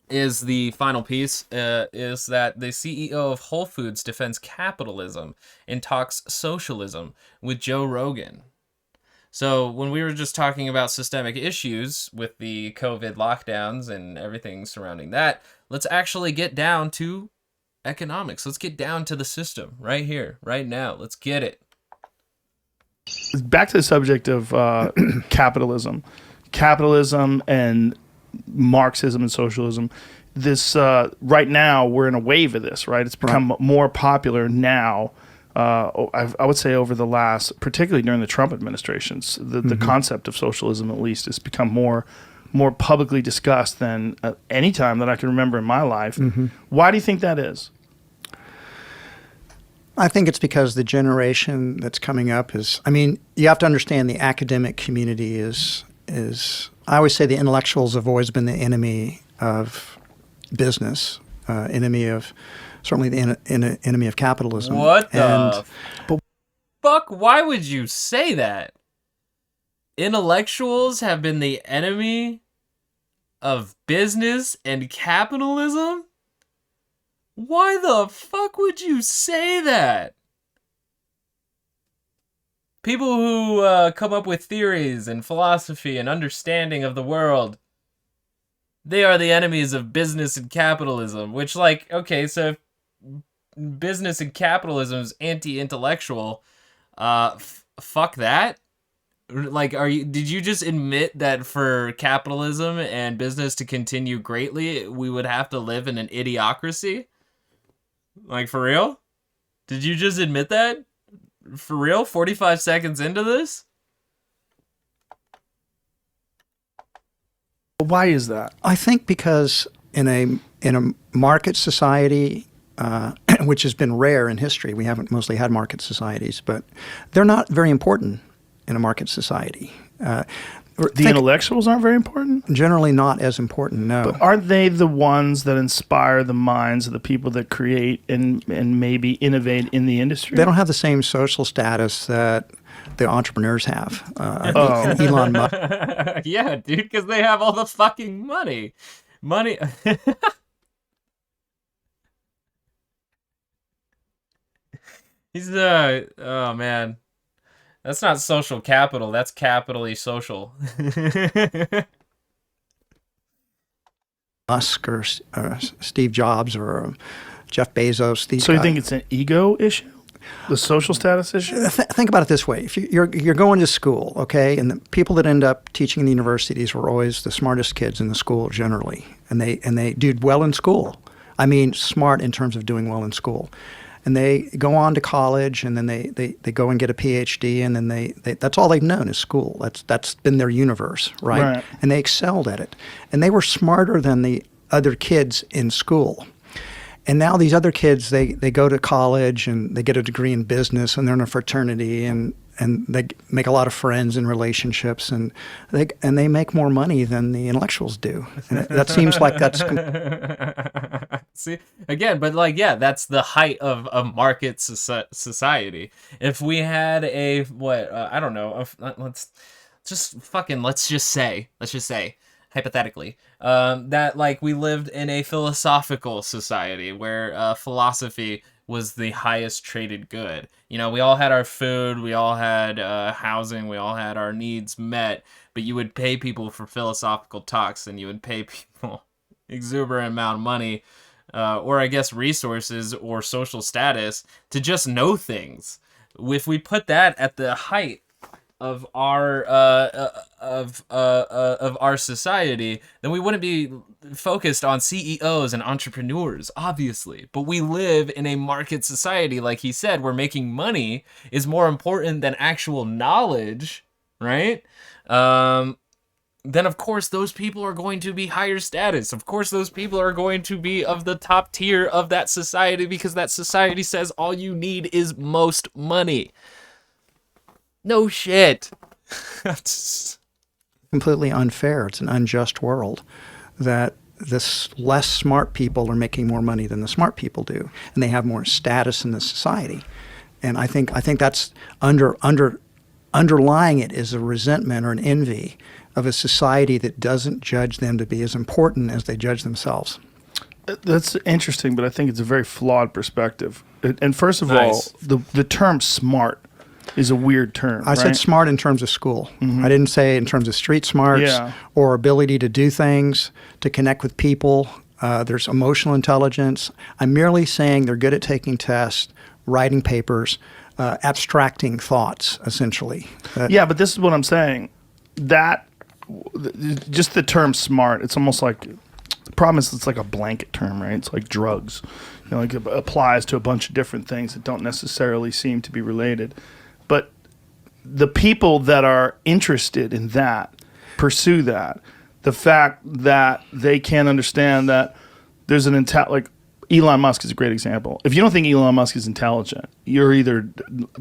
is the final piece, is that the CEO of Whole Foods defends capitalism and talks socialism with Joe Rogan. So when we were just talking about systemic issues with the COVID lockdowns and everything surrounding that, let's actually get down to economics. Let's get down to the system right here, right now. Let's get it. Back to the subject of capitalism and Marxism and socialism. This right now we're in a wave of this, right? It's become more popular now. I would say over the last, particularly during the Trump administrations, the concept of socialism at least has become more publicly discussed than any time that I can remember in my life. Why do you think that is? I think it's because the generation that's coming up is, I mean, you have to understand the academic community is I always say the intellectuals have always been the enemy of business, enemy of, certainly the enemy of capitalism. What the fuck? Why would you say that? Intellectuals have been the enemy of business and capitalism? Why the fuck would you say that? People who come up with theories and philosophy and understanding of the world, they are the enemies of business and capitalism, which, like, okay, so if business and capitalism is anti-intellectual, fuck that. Like, did you just admit that for capitalism and business to continue greatly, we would have to live in an idiocracy? Like, for real? Did you just admit that? For real? 45 seconds into this? Why is that? I think because in a market society, which has been rare in history, we haven't mostly had market societies, but they're not very important in a market society. The intellectuals aren't very important? Generally not as important, no. But aren't they the ones that inspire the minds of the people that create and maybe innovate in the industry? They don't have the same social status that the entrepreneurs have. Elon Musk. Yeah, dude, because they have all the fucking money. He's oh man. That's not social capital, that's capitally social. Musk or Steve Jobs or Jeff Bezos. So you think it's an ego issue? The social status issue? Think about it this way. If you're going to school, okay, and the people that end up teaching in the universities were always the smartest kids in the school generally, and they did well in school. I mean, smart in terms of doing well in school. And they go on to college, and then they go and get a PhD, and then they that's all they've known is school. That's been their universe, right? And they excelled at it. And they were smarter than the other kids in school. And now these other kids, they go to college and they get a degree in business, and they're in a fraternity, and they make a lot of friends and relationships, and they make more money than the intellectuals do. And that seems like that's see again, but like, yeah, that's the height of a market society. If we had a I don't know, let's just say hypothetically, that like we lived in a philosophical society where philosophy was the highest traded good. You know, we all had our food, we all had housing, we all had our needs met, but you would pay people for philosophical talks, and you would pay people exuberant amount of money, or I guess resources or social status to just know things. If we put that at the height of our society, then we wouldn't be focused on CEOs and entrepreneurs, obviously. But we live in a market society, like he said, where making money is more important than actual knowledge, right? Then of course those people are going to be higher status. Of course those people are going to be of the top tier of that society, because that society says all you need is most money. No shit. completely unfair. It's an unjust world that the less smart people are making more money than the smart people do, and they have more status in the society. And I think that's underlying it is a resentment or an envy of a society that doesn't judge them to be as important as they judge themselves. That's interesting, but I think it's a very flawed perspective. And first of all, the term smart is a weird term. I said smart in terms of school. Mm-hmm. I didn't say in terms of street smarts or ability to do things, to connect with people. There's emotional intelligence. I'm merely saying they're good at taking tests, writing papers, abstracting thoughts, essentially. Yeah, but this is what I'm saying. That, just the term smart, it's almost like, the problem is it's like a blanket term, right? It's like drugs. You know, like it applies to a bunch of different things that don't necessarily seem to be related. But the people that are interested in that, pursue that. The fact that they can't understand that there's an like Elon Musk is a great example. If you don't think Elon Musk is intelligent, you're either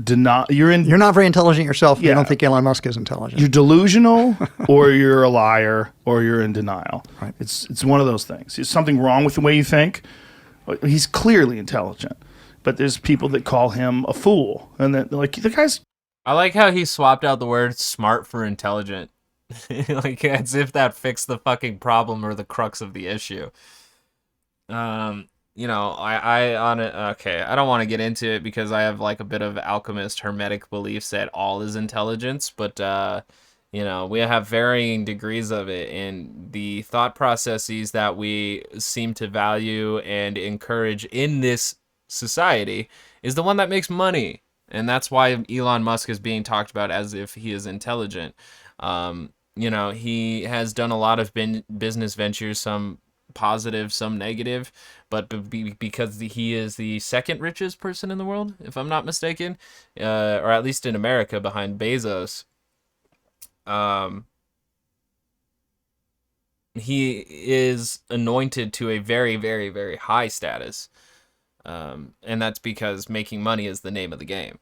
you're not very intelligent yourself. If you don't think Elon Musk is intelligent. You're delusional, or you're a liar, or you're in denial. Right. It's one of those things. There's something wrong with the way you think. He's clearly intelligent, but there's people that call him a fool, and that like the guy's. I like how he swapped out the word smart for intelligent. Like as if that fixed the fucking problem or the crux of the issue. You know, I don't want to get into it because I have like a bit of alchemist hermetic beliefs that all is intelligence, but you know, we have varying degrees of it, and the thought processes that we seem to value and encourage in this society is the one that makes money. And that's why Elon Musk is being talked about as if he is intelligent. You know, he has done a lot of business ventures, some positive, some negative, but because he is the second richest person in the world, if I'm not mistaken, or at least in America, behind Bezos, he is anointed to a very, very, very high status. And that's because making money is the name of the game.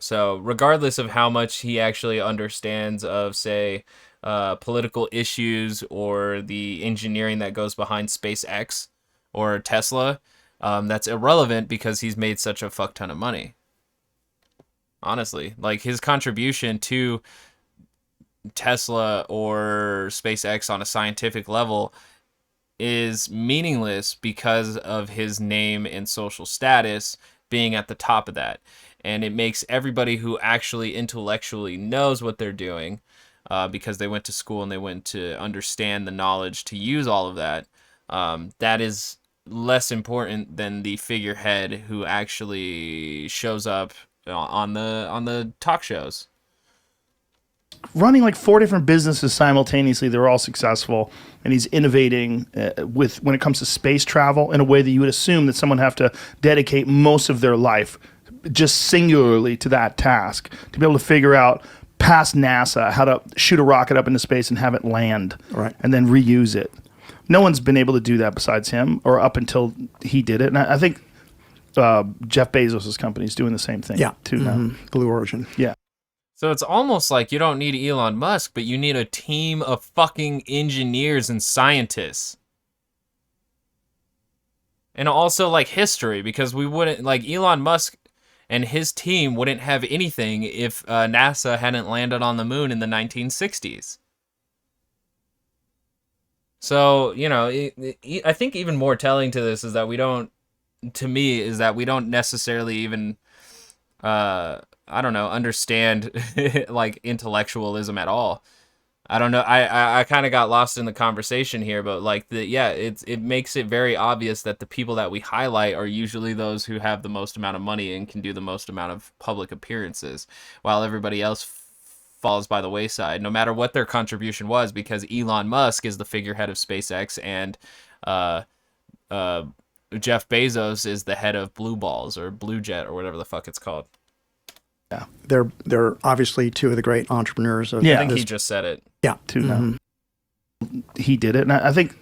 So regardless of how much he actually understands of, say, political issues or the engineering that goes behind SpaceX or Tesla, that's irrelevant because he's made such a fuck ton of money. Honestly, like his contribution to Tesla or SpaceX on a scientific level is meaningless because of his name and social status being at the top of that. And it makes everybody who actually intellectually knows what they're doing, because they went to school and they went to understand the knowledge to use all of that, that is less important than the figurehead who actually shows up on the talk shows. Running like 4 different businesses simultaneously, they're all successful, and he's innovating with when it comes to space travel in a way that you would assume that someone have to dedicate most of their life just singularly to that task, to be able to figure out past NASA how to shoot a rocket up into space and have it land, right, and then reuse it. No one's been able to do that besides him, or up until he did it. And I think Jeff Bezos' company is doing the same thing too now. Blue Origin. Yeah. So it's almost like you don't need Elon Musk, but you need a team of fucking engineers and scientists. And also like history, because we wouldn't, like, Elon Musk and his team wouldn't have anything if NASA hadn't landed on the moon in the 1960s. So, you know, I think even more telling to this is that we don't necessarily even, I don't know, understand like intellectualism at all. I don't know. I kind of got lost in the conversation here, but like it makes it very obvious that the people that we highlight are usually those who have the most amount of money and can do the most amount of public appearances, while everybody else falls by the wayside, no matter what their contribution was, because Elon Musk is the figurehead of SpaceX and Jeff Bezos is the head of Blue Balls or Blue Jet or whatever the fuck it's called. Yeah, they're obviously two of the great entrepreneurs of. I think he just said it. Yeah, too. Now he did it, and I think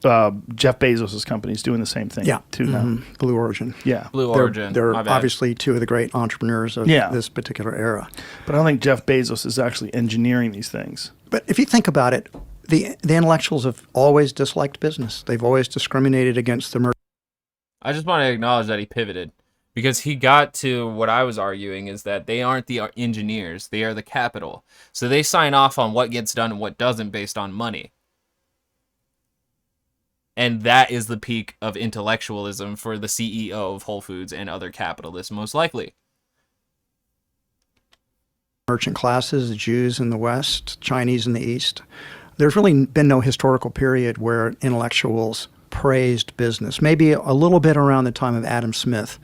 Jeff Bezos' company is doing the same thing. Yeah, too. Now Blue Origin. Yeah, Blue Origin. They're obviously two of the great entrepreneurs of this particular era. But I don't think Jeff Bezos is actually engineering these things. But if you think about it, the intellectuals have always disliked business. They've always discriminated against the. I just want to acknowledge that he pivoted, because he got to what I was arguing is that they aren't the engineers, they are the capital. So they sign off on what gets done and what doesn't based on money. And that is the peak of intellectualism for the CEO of Whole Foods and other capitalists, most likely. Merchant classes, the Jews in the West, Chinese in the East. There's really been no historical period where intellectuals praised business. Maybe a little bit around the time of Adam Smith,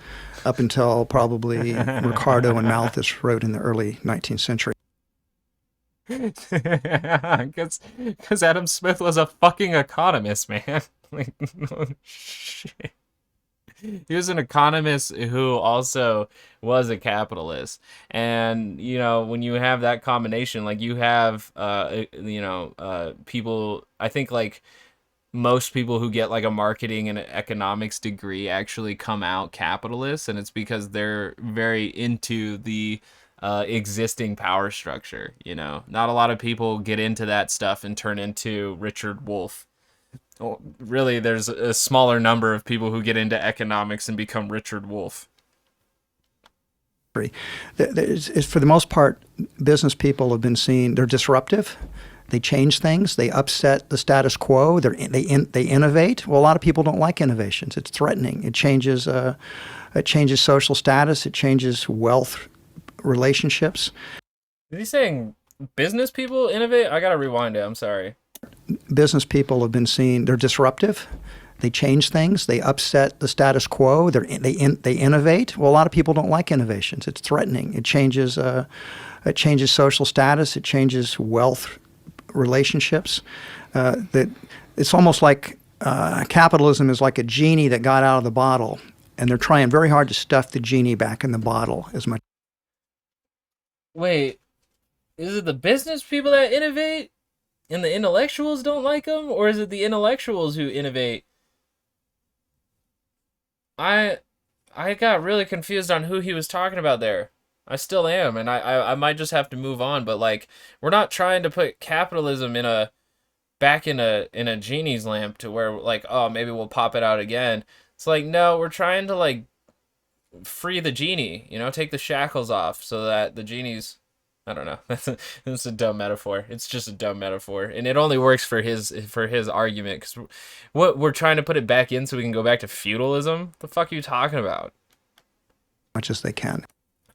up until probably Ricardo and Malthus wrote in the early 19th century. Because Adam Smith was a fucking economist, man. Like, no shit. He was an economist who also was a capitalist. And, you know, when you have that combination, like you have, people, I think like most people who get like a marketing and economics degree actually come out capitalists, and it's because they're very into the existing power structure. You know, not a lot of people get into that stuff and turn into Richard Wolff. Well, really, there's a smaller number of people who get into economics and become Richard Wolff. For the most part, business people have been seen, they're disruptive. They change things. They upset the status quo. They innovate. Well, a lot of people don't like innovations. It's threatening. It changes social status. It changes wealth relationships. Is he saying business people innovate? I gotta rewind it. I'm sorry. Business people have been seen, they're disruptive. They change things. They upset the status quo. They innovate. Well, a lot of people don't like innovations. It's threatening. It changes social status. It changes wealth relationships. That it's almost like capitalism is like a genie that got out of the bottle, and they're trying very hard to stuff the genie back in the bottle as much. Wait, is it the business people that innovate and the intellectuals don't like them, or is it the intellectuals who innovate? I got really confused on who he was talking about there. I still am, and I might just have to move on, but like, we're not trying to put capitalism back in a genie's lamp to where like, oh, maybe we'll pop it out again. It's like, no, we're trying to like free the genie, you know, take the shackles off so that the genie's, I don't know. That's a dumb metaphor. It's just a dumb metaphor, and it only works for his argument, because what we're trying to put it back in so we can go back to feudalism. The fuck are you talking about? Much as they can.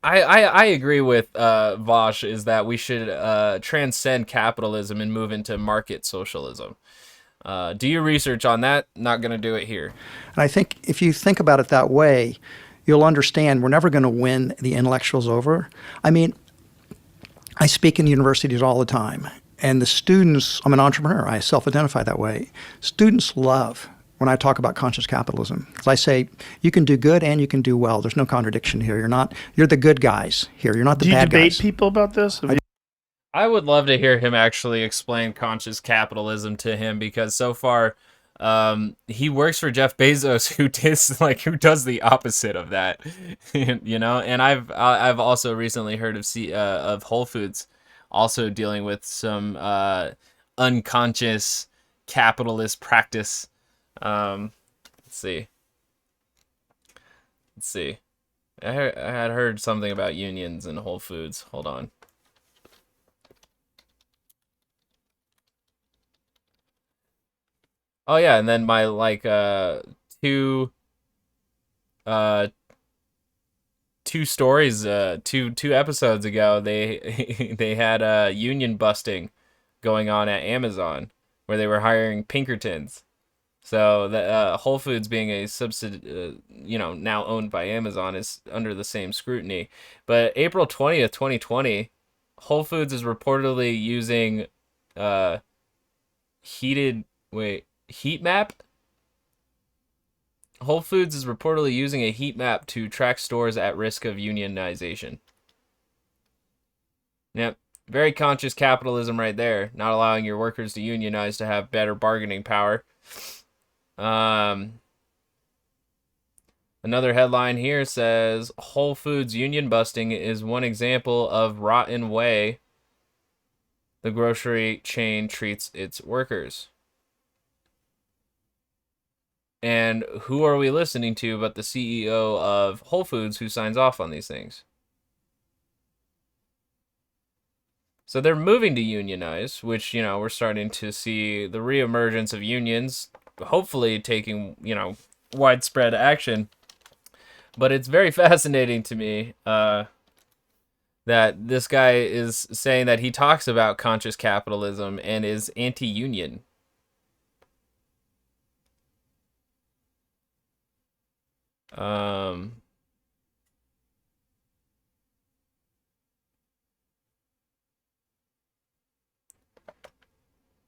I agree with Vosh, is that we should transcend capitalism and move into market socialism. Do your research on that. Not going to do it here. And I think if you think about it that way, you'll understand we're never going to win the intellectuals over. I mean, I speak in universities all the time, and the students, I'm an entrepreneur, I self-identify that way. Students love when I talk about conscious capitalism. As I say, you can do good and you can do well. There's no contradiction here. You're the good guys here. You're not the bad guys. Do you debate people about this? I would love to hear him actually explain conscious capitalism to him, because so far he works for Jeff Bezos, who does the opposite of that, you know. And I've also recently heard of Whole Foods also dealing with some unconscious capitalist practice. Let's see. I had heard something about unions and Whole Foods. Hold on. Oh yeah, and then my two stories two episodes ago, they they had union busting going on at Amazon, where they were hiring Pinkertons. So the Whole Foods, being a now owned by Amazon, is under the same scrutiny. But April 20th, 2020, Whole Foods is reportedly using heat map. Whole Foods is reportedly using a heat map to track stores at risk of unionization. Yep. Very conscious capitalism right there. Not allowing your workers to unionize to have better bargaining power. Another headline here says, Whole Foods union busting is one example of rotten way the grocery chain treats its workers. And who are we listening to but the CEO of Whole Foods, who signs off on these things? So they're moving to unionize, which, we're starting to see the reemergence of unions, hopefully taking, widespread action. But it's very fascinating to me that this guy is saying that he talks about conscious capitalism and is anti-union.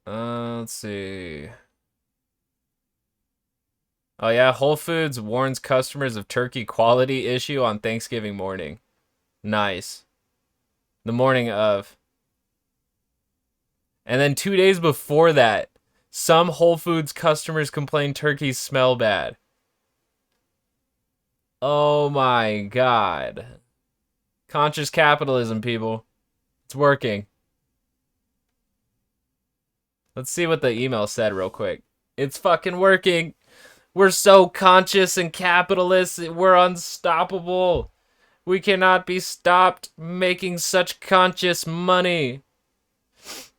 Let's see. Oh yeah, Whole Foods warns customers of turkey quality issue on Thanksgiving morning. Nice. The morning of. And then 2 days before that, some Whole Foods customers complained turkeys smell bad. Oh my God. Conscious capitalism, people. It's working. Let's see what the email said real quick. It's fucking working. We're so conscious and capitalist. We're unstoppable. We cannot be stopped making such conscious money.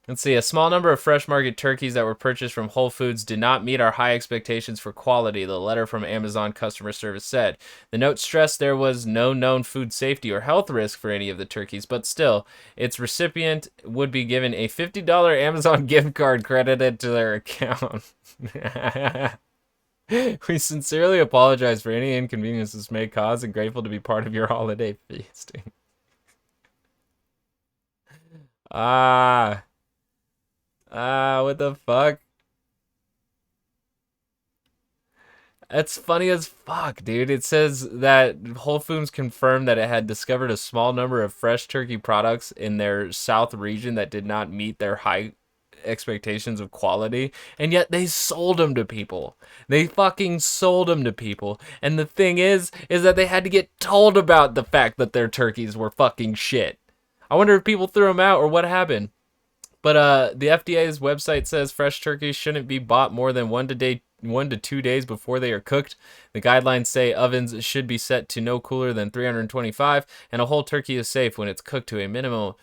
Let's see. A small number of fresh market turkeys that were purchased from Whole Foods did not meet our high expectations for quality, the letter from Amazon customer service said. The note stressed there was no known food safety or health risk for any of the turkeys, but still, its recipient would be given a $50 Amazon gift card credited to their account. We sincerely apologize for any inconvenience this may cause and grateful to be part of your holiday feasting. What the fuck? That's funny as fuck, dude. It says that Whole Foods confirmed that it had discovered a small number of fresh turkey products in their South region that did not meet their high expectations of quality, and yet they sold them to people. They fucking sold them to people. And the thing is that they had to get told about the fact that their turkeys were fucking shit. I wonder if people threw them out or what happened. But the FDA's website says fresh turkeys shouldn't be bought more than 1 to 2 days before they are cooked. The guidelines say ovens should be set to no cooler than 325, and a whole turkey is safe when it's cooked to a minimum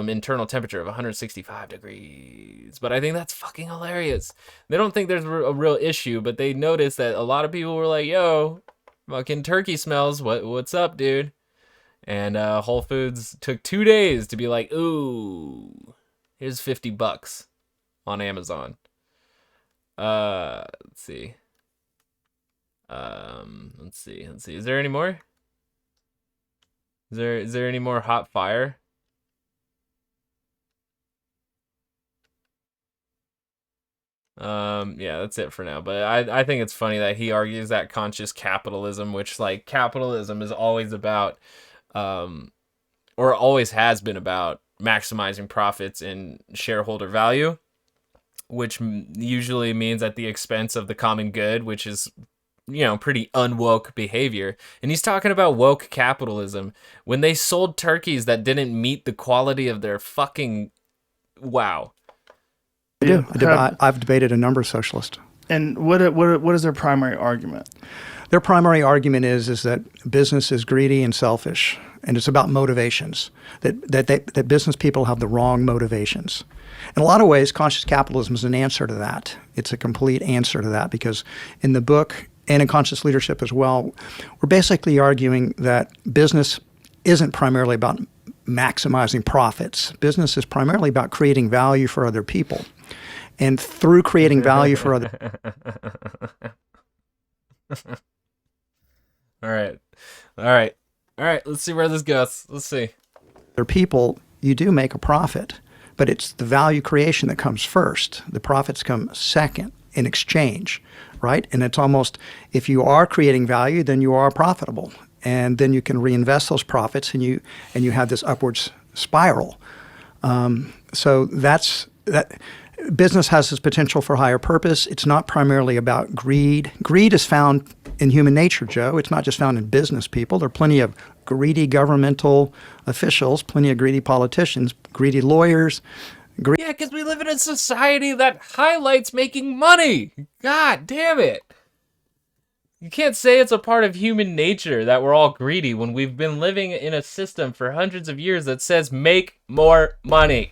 internal temperature of 165 degrees. But I think that's fucking hilarious. They don't think there's a real issue, but they noticed that a lot of people were like, yo, fucking turkey smells. What's up, dude? And Whole Foods took 2 days to be like, ooh, here's $50 on Amazon. Let's see. Let's see. Is there any more? Is there any more hot fire? Yeah, that's it for now. But I think it's funny that he argues that conscious capitalism, which like capitalism is always about, or always has been about maximizing profits and shareholder value, which usually means at the expense of the common good, which is, pretty unwoke behavior. And he's talking about woke capitalism when they sold turkeys that didn't meet the quality of their fucking wow. I do. I've debated a number of socialists. And what is their primary argument? Their primary argument is that business is greedy and selfish, and it's about motivations, that business people have the wrong motivations. In a lot of ways, conscious capitalism is an answer to that. It's a complete answer to that, because in the book and in Conscious Leadership as well, we're basically arguing that business isn't primarily about maximizing profits. Business is primarily about creating value for other people. And through creating value for other All right. Let's see where this goes. Let's see. other people, you do make a profit, but it's the value creation that comes first. The profits come second in exchange, right? And it's almost, if you are creating value, then you are profitable, and then you can reinvest those profits, and you have this upwards spiral. So that's that. Business has this potential for higher purpose. It's not primarily about greed. Greed is found in human nature, Joe. It's not just found in business people. There are plenty of greedy governmental officials, plenty of greedy politicians, greedy lawyers. Yeah, because we live in a society that highlights making money. God damn it. You can't say it's a part of human nature that we're all greedy when we've been living in a system for hundreds of years that says make more money.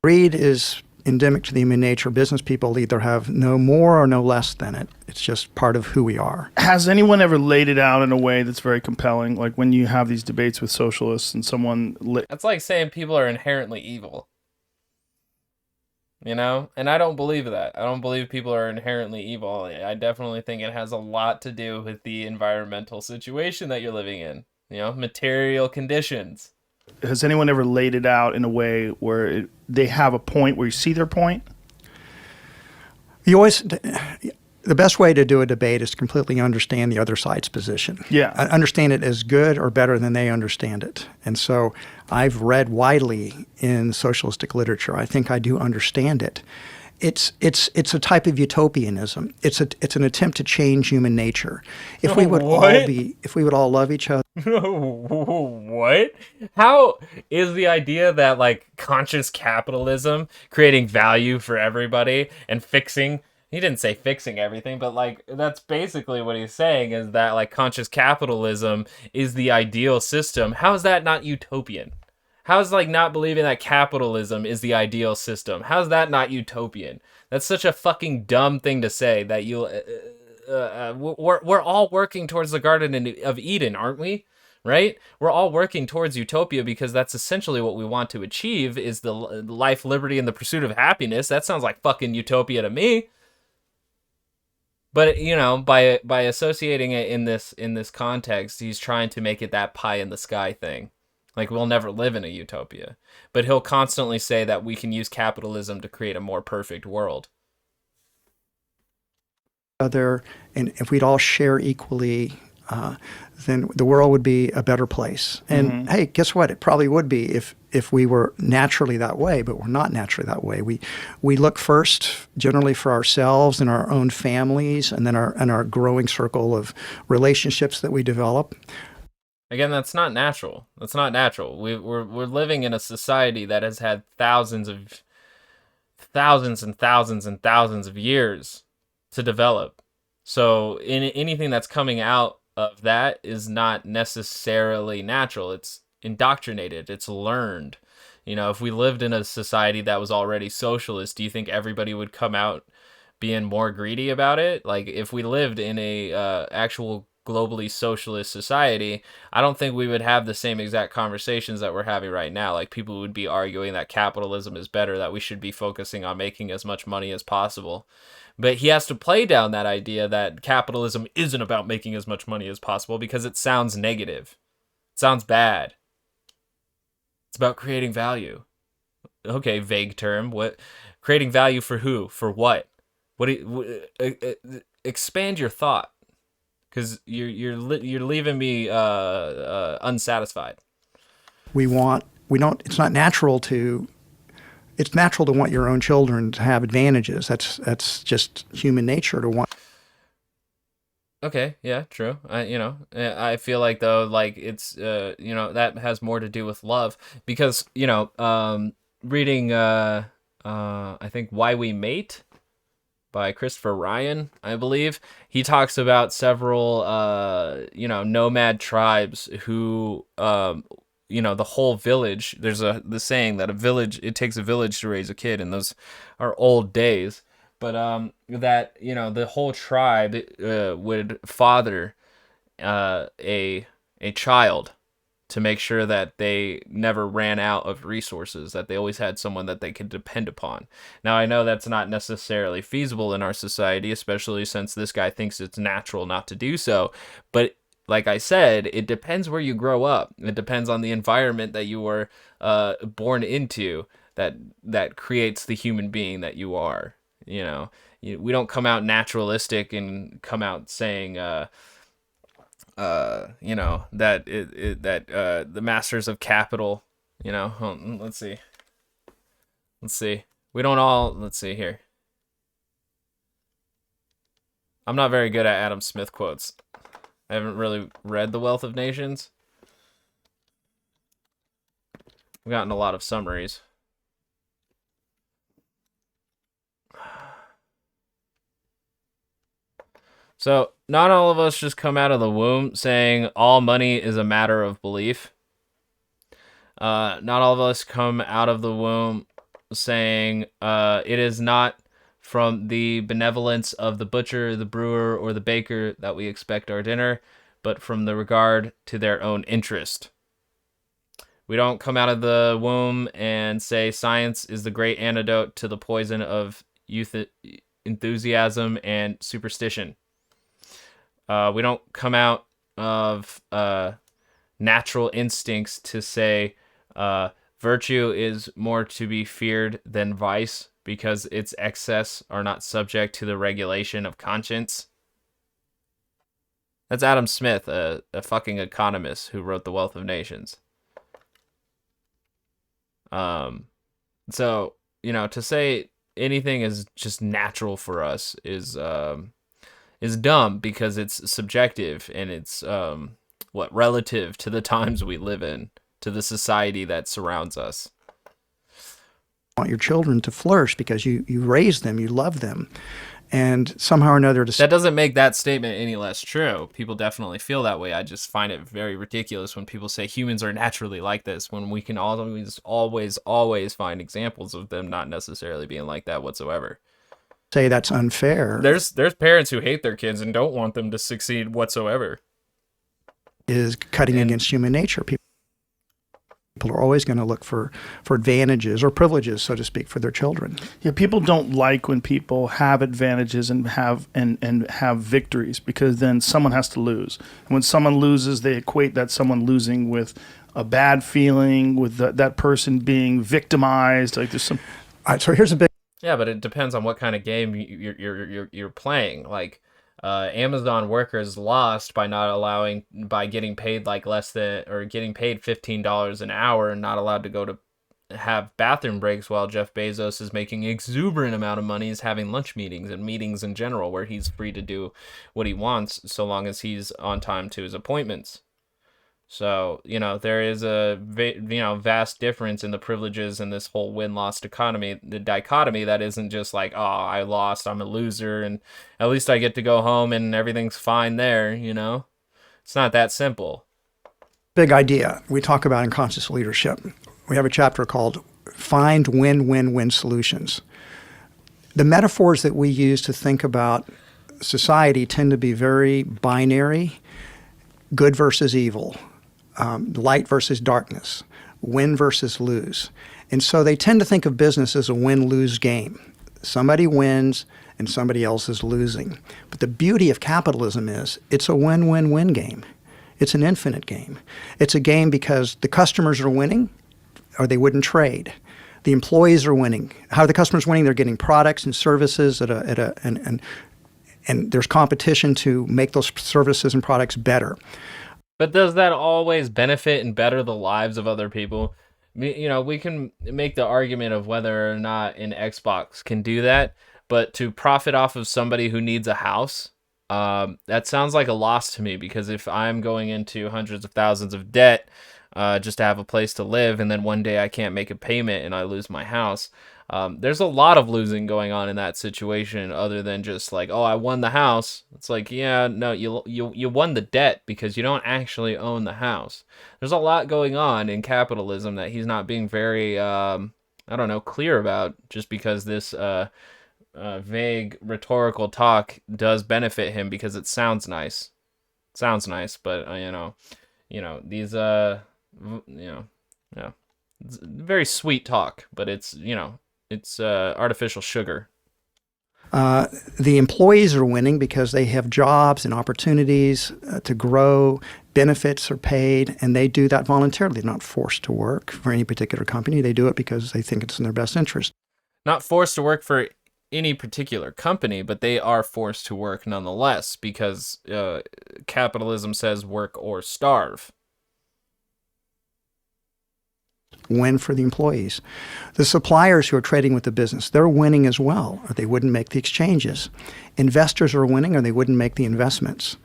Greed is endemic to the human nature. Business people either have no more or no less than it. It's just part of who we are. Has anyone ever laid it out in a way that's very compelling? Like when you have these debates with socialists and someone... That's like saying people are inherently evil. And I don't believe that. I don't believe people are inherently evil. I definitely think it has a lot to do with the environmental situation that you're living in. Material conditions. Has anyone ever laid it out in a way where they have a point where you see their point? The best way to do a debate is to completely understand the other side's position. Yeah. Understand it as good or better than they understand it. And so I've read widely in socialistic literature. I think I do understand it. It's a type of utopianism. It's an attempt to change human nature. If we would all love each other. What? How is the idea that like conscious capitalism, creating value for everybody and fixing, he didn't say fixing everything, but like that's basically what he's saying, is that like conscious capitalism is the ideal system. How is that not utopian? How's like not believing that capitalism is the ideal system? How's that not utopian? That's such a fucking dumb thing to say. That we're all working towards the Garden of Eden, aren't we? Right? We're all working towards utopia because that's essentially what we want to achieve, is the life, liberty, and the pursuit of happiness. That sounds like fucking utopia to me. But by associating it in this context, he's trying to make it that pie in the sky thing. Like, we'll never live in a utopia. But he'll constantly say that we can use capitalism to create a more perfect world. And if we'd all share equally, then the world would be a better place. And hey, guess what? It probably would be if we were naturally that way, but we're not naturally that way. We look first generally for ourselves and our own families, and then our growing circle of relationships that we develop. Again, that's not natural. That's not natural. We're living in a society that has had thousands and thousands and thousands of years to develop. So anything that's coming out of that is not necessarily natural. It's indoctrinated. It's learned. If we lived in a society that was already socialist, do you think everybody would come out being more greedy about it? Like, if we lived in a actual globally socialist society, I don't think we would have the same exact conversations that we're having right now. Like, people would be arguing that capitalism is better, that we should be focusing on making as much money as possible. But he has to play down that idea that capitalism isn't about making as much money as possible because it sounds negative. It sounds bad. It's about creating value. Okay, vague term. What? Creating value for who? For what? Expand your thought, because you're leaving me unsatisfied. It's not natural to. It's natural to want your own children to have advantages. That's just human nature to want. Okay, yeah, true. I feel like, though, like, it's that has more to do with love, because reading I think Why We Mate by Christopher Ryan, I believe, he talks about several nomad tribes who the whole village, there's the saying that it takes a village to raise a kid, and those are old days, but that the whole tribe would father a child to make sure that they never ran out of resources, that they always had someone that they could depend upon. Now, I know that's not necessarily feasible in our society, especially since this guy thinks it's natural not to do so. But like I said, it depends where you grow up. It depends on the environment that you were born into that creates the human being that you are. We don't come out naturalistic and come out saying that the masters of capital, let's see. We don't all, let's see here. I'm not very good at Adam Smith quotes. I haven't really read The Wealth of Nations. I've gotten a lot of summaries. So, not all of us just come out of the womb saying all money is a matter of belief. Not all of us come out of the womb saying it is not from the benevolence of the butcher, the brewer, or the baker that we expect our dinner, but from the regard to their own interest. We don't come out of the womb and say science is the great antidote to the poison of youth enthusiasm and superstition. We don't come out of natural instincts to say virtue is more to be feared than vice because its excess are not subject to the regulation of conscience. That's Adam Smith, a fucking economist who wrote The Wealth of Nations. So, to say anything is just natural for us is dumb, because it's subjective and it's relative to the times we live in, to the society that surrounds us. Want your children to flourish because you raise them, you love them, and somehow or another that doesn't make that statement any less true. People definitely feel that way. I just find it very ridiculous when people say humans are naturally like this, when we can always find examples of them not necessarily being like that whatsoever. Say that's unfair. There's parents who hate their kids and don't want them to succeed whatsoever. Is cutting against human nature. People are always going to look for advantages or privileges, so to speak, for their children. Yeah, people don't like when people have advantages and have victories, because then someone has to lose. And when someone loses, they equate that someone losing with a bad feeling, with that person being victimized. Like there's some. All right, so here's a big. Yeah, but it depends on what kind of game you're playing. Like Amazon workers lost by getting paid like less than, or getting paid $15 an hour and not allowed to go to have bathroom breaks, while Jeff Bezos is making exuberant amount of money, is having lunch meetings and meetings in general where he's free to do what he wants so long as he's on time to his appointments. So, there is a vast difference in the privileges in this whole win-loss economy, the dichotomy that isn't just like, oh, I lost, I'm a loser, and at least I get to go home and everything's fine there, It's not that simple. Big idea we talk about in conscious leadership. We have a chapter called Find Win-Win-Win Solutions. The metaphors that we use to think about society tend to be very binary. good versus evil, light versus darkness, win versus lose. And so they tend to think of business as a win-lose game. Somebody wins and somebody else is losing. But the beauty of capitalism is it's a win-win-win game. It's an infinite game. It's a game because the customers are winning or they wouldn't trade. The employees are winning. How are the customers winning? They're getting products and services and there's competition to make those services and products better. But does that always benefit and better the lives of other people? You know, we can make the argument of whether or not an Xbox can do that, but to profit off of somebody who needs a house, that sounds like a loss to me, because if I'm going into hundreds of thousands of debt just to have a place to live, and then one day I can't make a payment and I lose my house, there's a lot of losing going on in that situation, other than just like, oh, I won the house. It's like, yeah, no, you won the debt because you don't actually own the house. There's a lot going on in capitalism that he's not being very, I don't know, clear about, just because this vague rhetorical talk does benefit him because it sounds nice. It sounds nice, but these yeah, it's very sweet talk, but it's it's artificial sugar. The employees are winning because they have jobs and opportunities to grow. Benefits are paid, and they do that voluntarily. They're not forced to work for any particular company. They do it because they think it's in their best interest. Not forced to work for any particular company, but they are forced to work nonetheless, because capitalism says work or starve. Win for the employees. The suppliers who are trading with the business, they're winning as well, or they wouldn't make the exchanges. Investors are winning, or they wouldn't make the investments.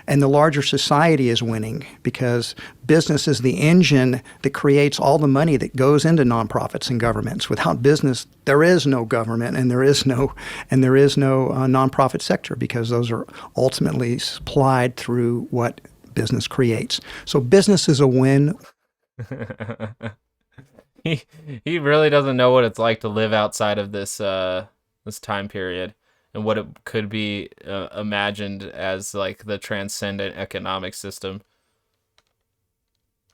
And the larger society is winning because business is the engine that creates all the money that goes into nonprofits and governments. Without business, there is no government, and there is no nonprofit sector, because those are ultimately supplied through what business creates. So business is a win. He really doesn't know what it's like to live outside of this this time period, and what it could be imagined as like the transcendent economic system.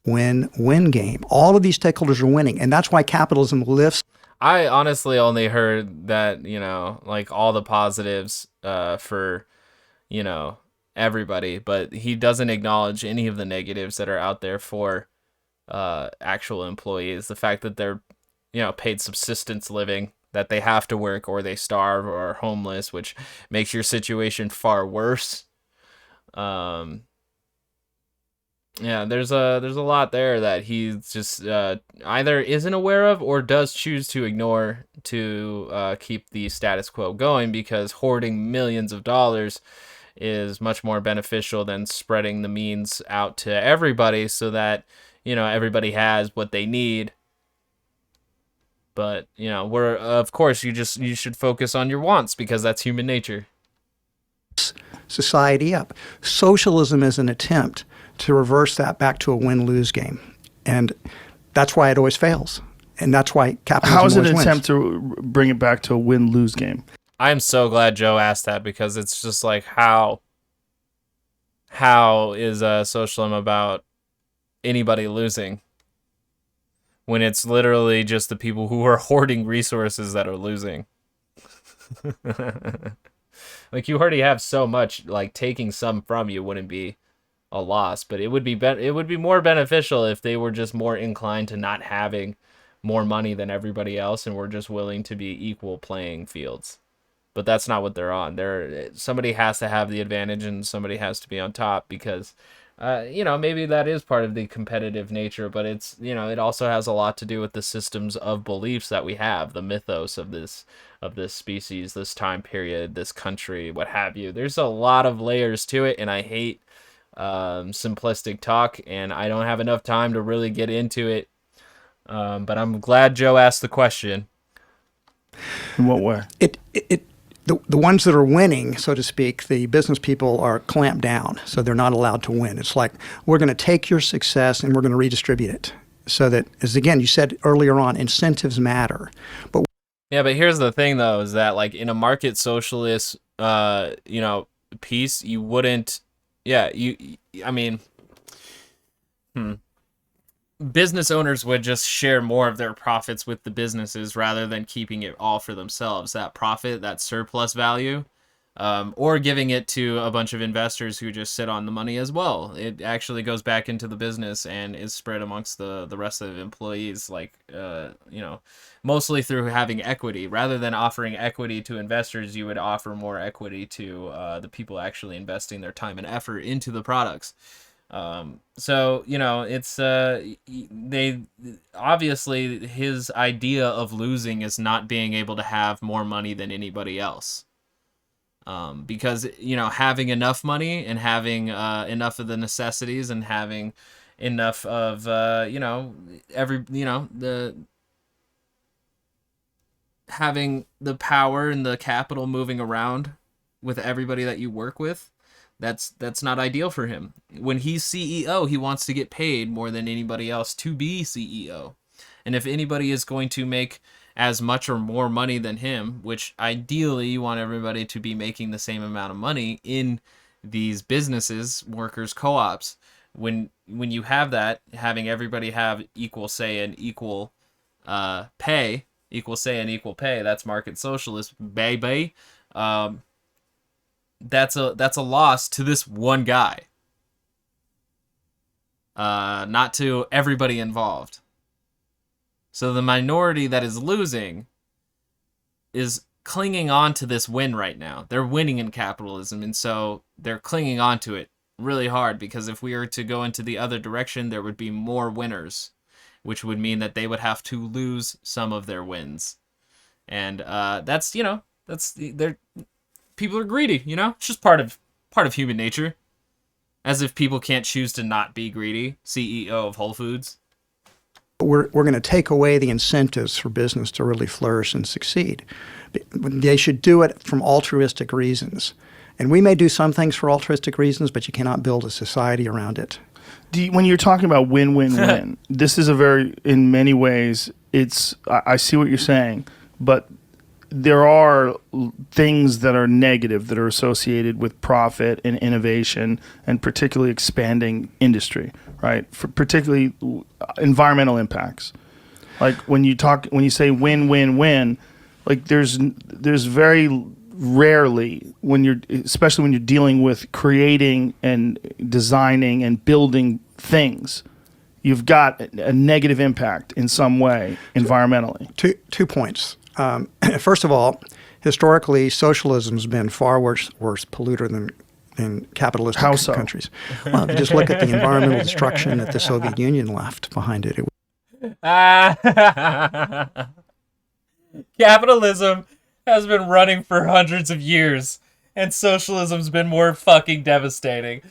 Win game. All of these stakeholders are winning, and that's why capitalism lifts. I honestly only heard that, like all the positives for, everybody, but he doesn't acknowledge any of the negatives that are out there for actual employees. The fact that they're, paid subsistence living, that they have to work or they starve or are homeless, which makes your situation far worse. Yeah, there's a lot there that he's just either isn't aware of or does choose to ignore to keep the status quo going, because hoarding millions of dollars is much more beneficial than spreading the means out to everybody so that, everybody has what they need. But, we're of course you should focus on your wants, because that's human nature. Society up. Socialism is an attempt to reverse that back to a win-lose game. And that's why it always fails. And that's why capitalism How is it an wins. attempt to bring it back to a win-lose game? I'm so glad Joe asked that, because it's just like, how is socialism about anybody losing when it's literally just the people who are hoarding resources that are losing? Like, you already have so much, like taking some from you wouldn't be a loss, but it would be more beneficial if they were just more inclined to not having more money than everybody else, and were just willing to be equal playing fields. But that's not what they're on. Somebody has to have the advantage, and somebody has to be on top, because maybe that is part of the competitive nature, but it's, it also has a lot to do with the systems of beliefs that we have, the mythos of this species, this time period, this country, what have you. There's a lot of layers to it, and I hate simplistic talk, and I don't have enough time to really get into it. But I'm glad Joe asked the question. In what way? The ones that are winning, so to speak, the business people are clamped down, so they're not allowed to win. It's like, we're going to take your success and we're going to redistribute it. So that, as again, you said earlier on, incentives matter. But here's the thing, though, is that like in a market socialist, piece, you wouldn't. Yeah, I mean, business owners would just share more of their profits with the businesses rather than keeping it all for themselves. That profit, that surplus value, or giving it to a bunch of investors who just sit on the money as well. It actually goes back into the business and is spread amongst the rest of the employees, like, mostly through having equity. Rather than offering equity to investors, you would offer more equity to the people actually investing their time and effort into the products. So, it's, they, obviously his idea of losing is not being able to have more money than anybody else. Because, having enough money and having, enough of the necessities and having enough of, having the power and the capital moving around with everybody that you work with, that's not ideal for him. When he's CEO, he wants to get paid more than anybody else to be CEO. And if anybody is going to make as much or more money than him, which ideally you want everybody to be making the same amount of money in these businesses, workers, co-ops, when you have that, having everybody have equal say and equal pay, that's market socialist, baby. That's a loss to this one guy, not to everybody involved. So the minority that is losing is clinging on to this win right now. They're winning in capitalism, and so they're clinging on to it really hard, because if we were to go into the other direction, there would be more winners, which would mean that they would have to lose some of their wins. And they're people are greedy, It's just part of human nature. As if people can't choose to not be greedy. CEO of Whole Foods. We're going to take away the incentives for business to really flourish and succeed. They should do it from altruistic reasons. And we may do some things for altruistic reasons, but you cannot build a society around it. When you're talking about win-win-win, this is in many ways, I see what you're saying, but there are things that are negative that are associated with profit and innovation, and particularly expanding industry, right? For particularly environmental impacts. Like when you say win-win-win, like there's very rarely especially when you're dealing with creating and designing and building things, you've got a negative impact in some way environmentally. Two points. First of all, historically, socialism's been far worse polluter than capitalistic countries. Well, just look at the environmental destruction that the Soviet Union left behind it. Capitalism has been running for hundreds of years, and socialism's been more fucking devastating.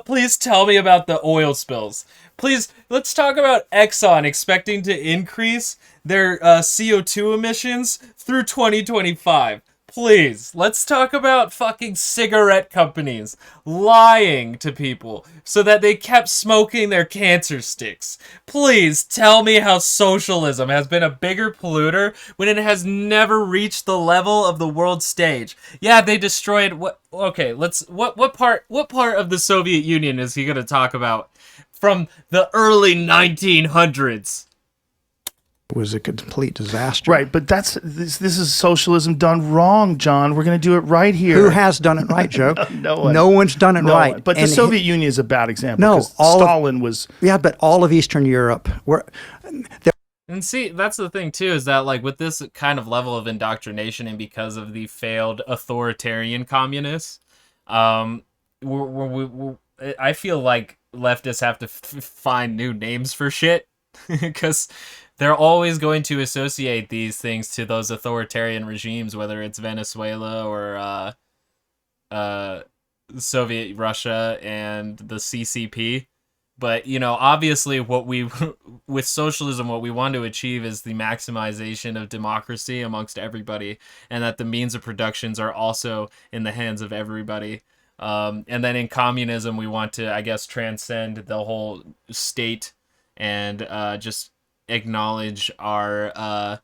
Please tell me about the oil spills. Please, let's talk about Exxon expecting to increase their CO2 emissions through 2025. Please, let's talk about fucking cigarette companies lying to people so that they kept smoking their cancer sticks. Please tell me how socialism has been a bigger polluter when it has never reached the level of the world stage. Yeah, they destroyed what part of the Soviet Union is he going to talk about from the early 1900s? Was a complete disaster. Right, but this is socialism done wrong, John. We're going to do it right here. Who has done it right, Joe? No one's done it right. But the Soviet Union is a bad example. No, Stalin was. Yeah, but all of Eastern Europe And see, that's the thing too, is that like with this kind of level of indoctrination, and because of the failed authoritarian communists, I feel like leftists have to find new names for shit, because they're always going to associate these things to those authoritarian regimes, whether it's Venezuela or Soviet Russia and the CCP. But, obviously with socialism, what we want to achieve is the maximization of democracy amongst everybody, and that the means of productions are also in the hands of everybody. And then in communism, we want to, I guess, transcend the whole state and just acknowledge our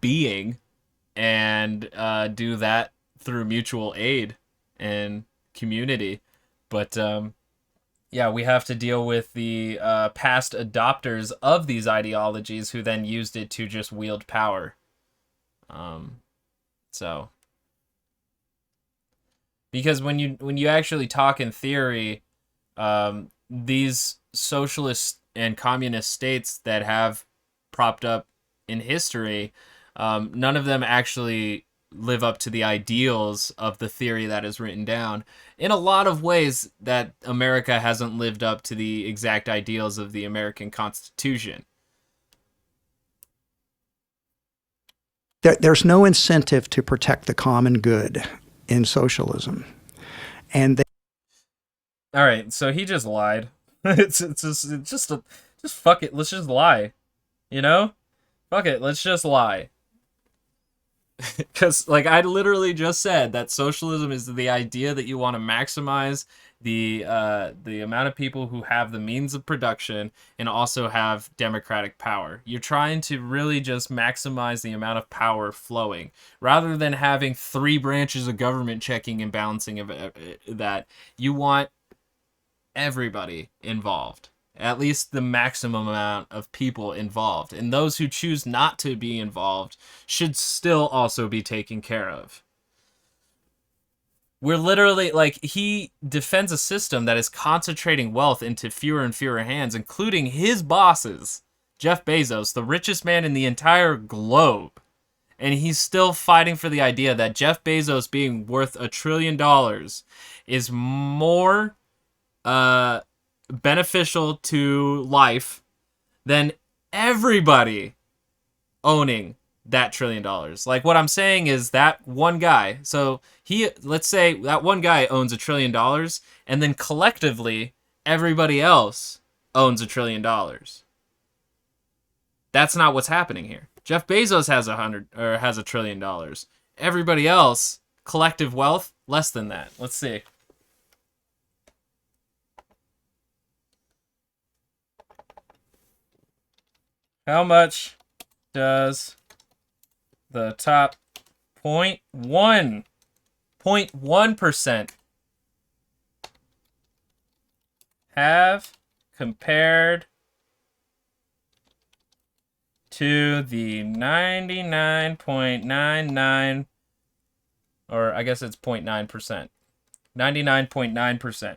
being, and do that through mutual aid and community. But we have to deal with the past adopters of these ideologies who then used it to just wield power. So, because when you actually talk in theory, these socialist and communist states that have propped up in history, none of them actually live up to the ideals of the theory that is written down. In a lot of ways, that America hasn't lived up to the exact ideals of the American Constitution. There's no incentive to protect the common good in socialism. And all right, so he just lied. It's just fuck it. Let's just lie. You know? Fuck it. Let's just lie. Because, like, I literally just said that socialism is the idea that you want to maximize the amount of people who have the means of production and also have democratic power. You're trying to really just maximize the amount of power flowing, rather than having 3 branches of government checking and balancing of that. You want everybody involved. At least the maximum amount of people involved. And those who choose not to be involved should still also be taken care of. We're literally, like, he defends a system that is concentrating wealth into fewer and fewer hands, including his bosses, Jeff Bezos, the richest man in the entire globe. And he's still fighting for the idea that Jeff Bezos being worth $1 trillion is more beneficial to life than everybody owning that $1 trillion. Like, what I'm saying is that one guy, so let's say that one guy owns $1 trillion, and then collectively everybody else owns $1 trillion. That's not what's happening here. Jeff Bezos has $1 trillion. Everybody else, collective wealth, less than that. Let's see. How much does the top 0.1% have compared to the 99.99, or I guess it's 0.9%. 99.9%.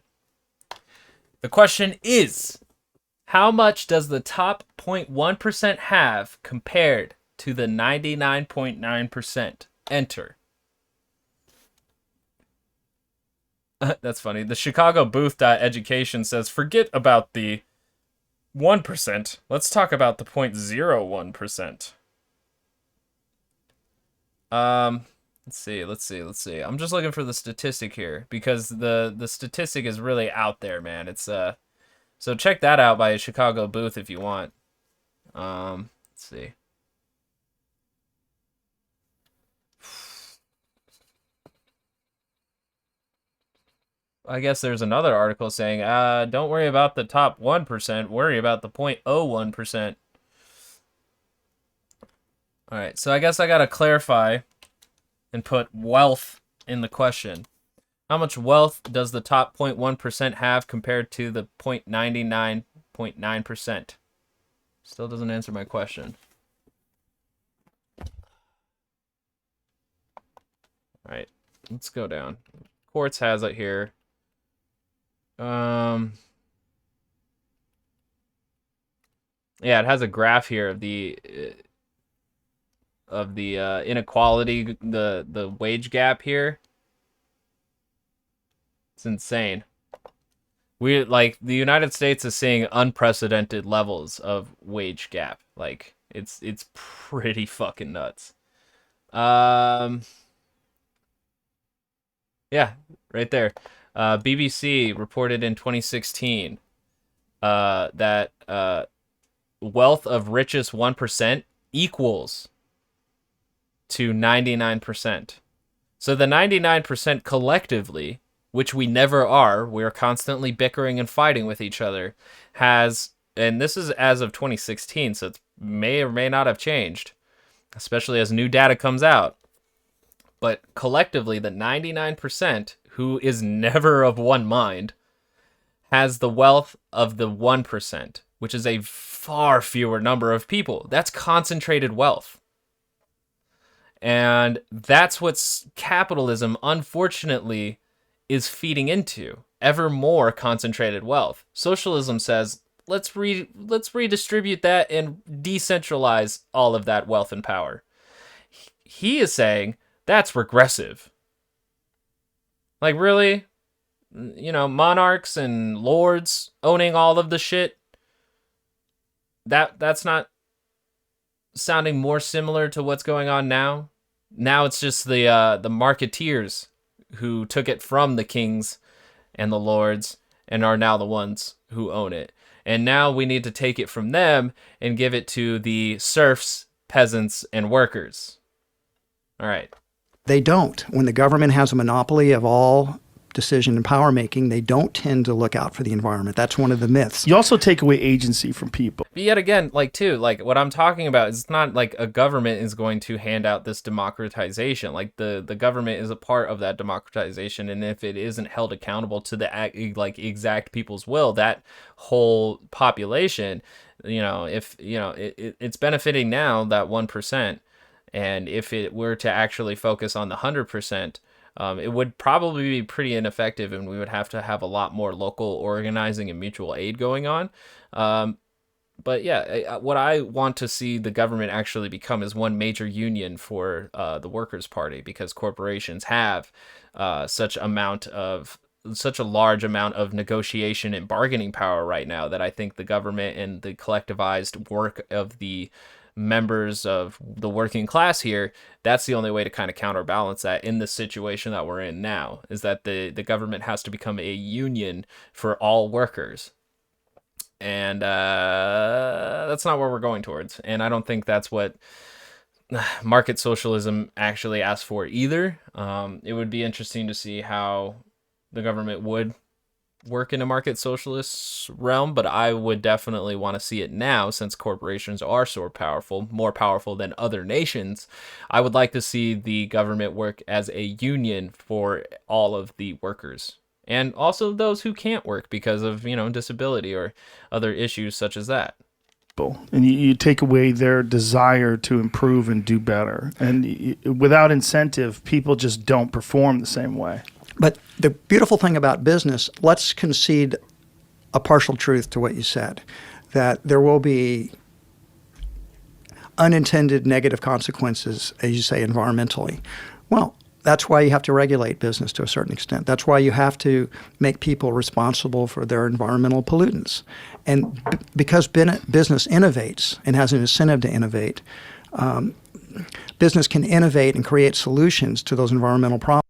The question is, how much does the top 0.1% have compared to the 99.9%? Enter. That's funny. The Chicago Booth.education says, forget about the 1%. Let's talk about the 0.01%. Let's see. I'm just looking for the statistic here, because the statistic is really out there, man. It's so check that out by Chicago Booth if you want. Let's see. I guess there's another article saying, don't worry about the top 1%, worry about the 0.01%. All right, so I guess I got to clarify and put wealth in the question. How much wealth does the top 0.1% have compared to the 0.99.9%? Still doesn't answer my question. All right, let's go down. Quartz has it here. Yeah, it has a graph here of the inequality, the wage gap here. It's insane. The United States is seeing unprecedented levels of wage gap. Like, it's pretty fucking nuts. Yeah, right there. BBC reported in 2016 that wealth of richest 1% equals to 99%. So the 99% collectively, which we never are, we're constantly bickering and fighting with each other, has, and this is as of 2016, so it may or may not have changed, especially as new data comes out. But collectively, the 99%, who is never of one mind, has the wealth of the 1%, which is a far fewer number of people. That's concentrated wealth. And that's what capitalism, unfortunately, is feeding into. Ever more concentrated wealth. Socialism says, let's redistribute that and decentralize all of that wealth and power. He is saying that's regressive. Like, really? Monarchs and lords owning all of the shit? That's not sounding more similar to what's going on now? Now it's just the marketeers who took it from the kings and the lords and are now the ones who own it. And now we need to take it from them and give it to the serfs, peasants, and workers. All right. They don't. When the government has a monopoly of all decision and power making, they don't tend to look out for the environment. That's one of the myths. You also take away agency from people. But yet again, what I'm talking about is not like a government is going to hand out this democratization. Like the government is a part of that democratization, and if it isn't held accountable to the exact people's will, that whole population, it's benefiting now that 1%, and if it were to actually focus on the 100%. It would probably be pretty ineffective, and we would have to have a lot more local organizing and mutual aid going on. But yeah, what I want to see the government actually become is one major union for the Workers' Party, because corporations have such a large amount of negotiation and bargaining power right now that I think the government and the collectivized work of the members of the working class here, that's the only way to kind of counterbalance that in the situation that we're in now, is that the government has to become a union for all workers. And that's not where we're going towards. And I don't think that's what market socialism actually asks for either. It would be interesting to see how the government would work in a market socialist realm, but I would definitely want to see it now, since corporations are so powerful, more powerful than other nations. I would like to see the government work as a union for all of the workers, and also those who can't work because of disability or other issues such as that. And you take away their desire to improve and do better, and without incentive, people just don't perform the same way. But the beautiful thing about business, let's concede a partial truth to what you said, that there will be unintended negative consequences, as you say, environmentally. Well, that's why you have to regulate business to a certain extent. That's why you have to make people responsible for their environmental pollutants. And because business innovates and has an incentive to innovate, business can innovate and create solutions to those environmental problems.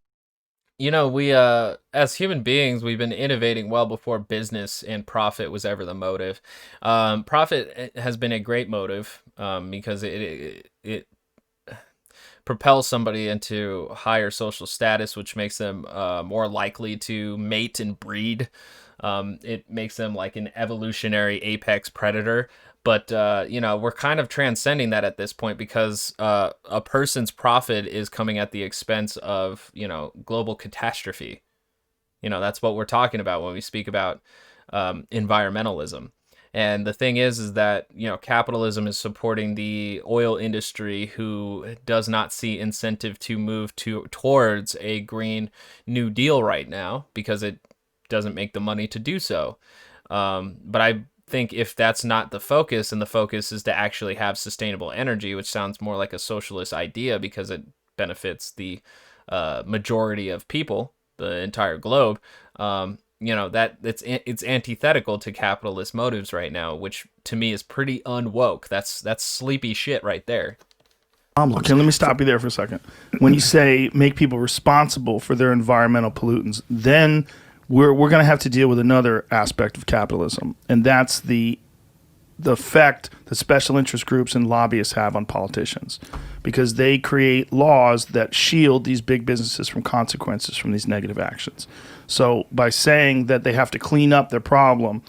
We, as human beings, we've been innovating well before business and profit was ever the motive. Profit has been a great motive because it propels somebody into higher social status, which makes them more likely to mate and breed. It makes them like an evolutionary apex predator. But, we're kind of transcending that at this point, because a person's profit is coming at the expense of, global catastrophe. That's what we're talking about when we speak about environmentalism. And the thing is that, capitalism is supporting the oil industry, who does not see incentive to move towards a Green New Deal right now, because it doesn't make the money to do so. But I think if that's not the focus, and the focus is to actually have sustainable energy, which sounds more like a socialist idea because it benefits the majority of people, the entire globe, that it's antithetical to capitalist motives right now, which to me is pretty unwoke. That's sleepy shit right there. Okay, let me stop you there for a second. When you say make people responsible for their environmental pollutants, then we're going to have to deal with another aspect of capitalism, and that's the effect that special interest groups and lobbyists have on politicians, because they create laws that shield these big businesses from consequences from these negative actions. So by saying that they have to clean up their problem,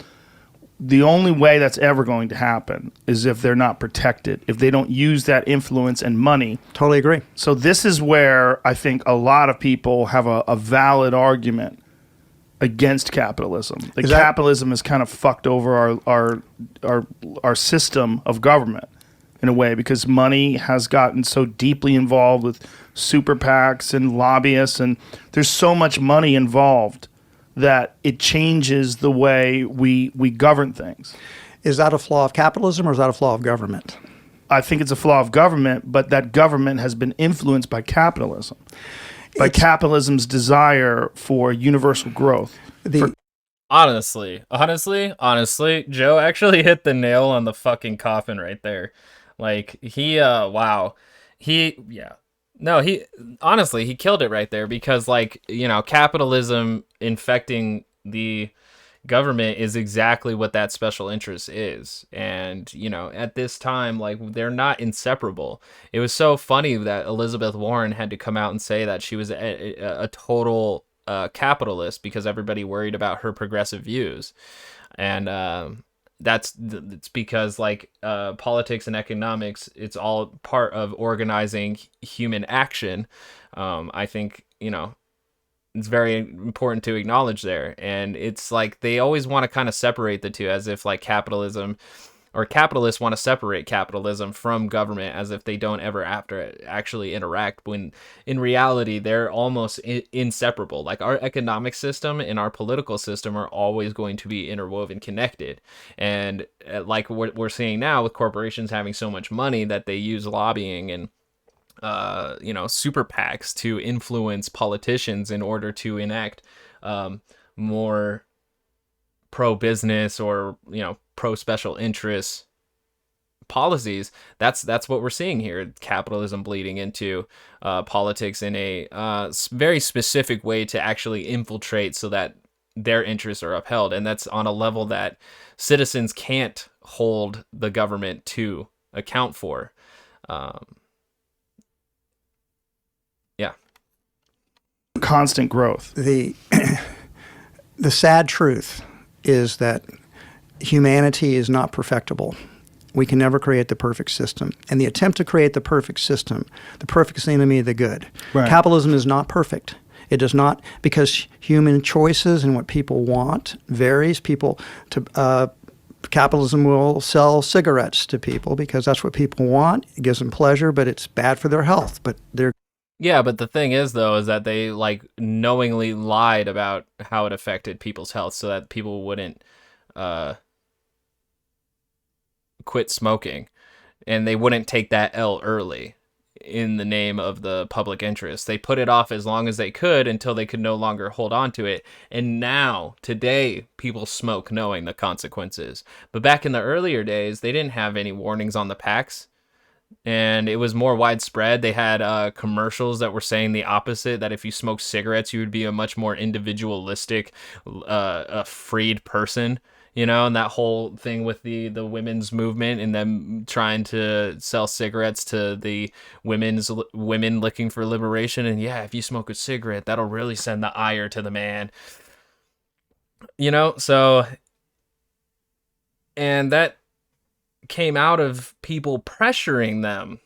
the only way that's ever going to happen is if they're not protected, if they don't use that influence and money. Totally agree. So this is where I think a lot of people have a valid argument against capitalism. Capitalism has kind of fucked over our system of government in a way, because money has gotten so deeply involved with super PACs and lobbyists, and there's so much money involved that it changes the way we govern things. Is that a flaw of capitalism or is that a flaw of government? I think it's a flaw of government, but that government has been influenced by capitalism, by capitalism's desire for universal growth. Honestly, Joe actually hit the nail on the fucking coffin right there. Like, he honestly, he killed it right there, because, like, you know, capitalism infecting the government is exactly what that special interest is. And, you know, at this time, like, they're not inseparable. It was so funny that Elizabeth Warren had to come out and say that she was a total capitalist, because everybody worried about her progressive views. And it's because, like, politics and economics, it's all part of organizing human action. I think, you know, it's very important to acknowledge there. And it's like they always want to kind of separate the two, as if like capitalism or capitalists want to separate capitalism from government, as if they don't ever actually interact, when in reality they're almost inseparable. Like, our economic system and our political system are always going to be interwoven, connected. And like what we're seeing now with corporations having so much money that they use lobbying and super PACs to influence politicians in order to enact more pro-business or, you know, pro-special interest policies. That's what we're seeing here. Capitalism bleeding into politics in a very specific way to actually infiltrate so that their interests are upheld. And that's on a level that citizens can't hold the government to account for. Constant growth. The sad truth is that humanity is not perfectible. We can never create the perfect system. And the attempt to create the perfect system, the perfect is the enemy of the good. Right. Capitalism is not perfect. It does not, because human choices and what people want varies. Capitalism will sell cigarettes to people because that's what people want. It gives them pleasure, but it's bad for their health. But yeah, but the thing is, though, is that they like knowingly lied about how it affected people's health so that people wouldn't quit smoking, and they wouldn't take that L early in the name of the public interest. They put it off as long as they could until they could no longer hold on to it. And now, today, people smoke knowing the consequences. But back in the earlier days, they didn't have any warnings on the packs. And it was more widespread. They had commercials that were saying the opposite, that if you smoke cigarettes, you would be a much more individualistic, freed person, you know, and that whole thing with the women's movement and them trying to sell cigarettes to the women looking for liberation. And yeah, if you smoke a cigarette, that'll really send the ire to the man, you know? So, and that came out of people pressuring them,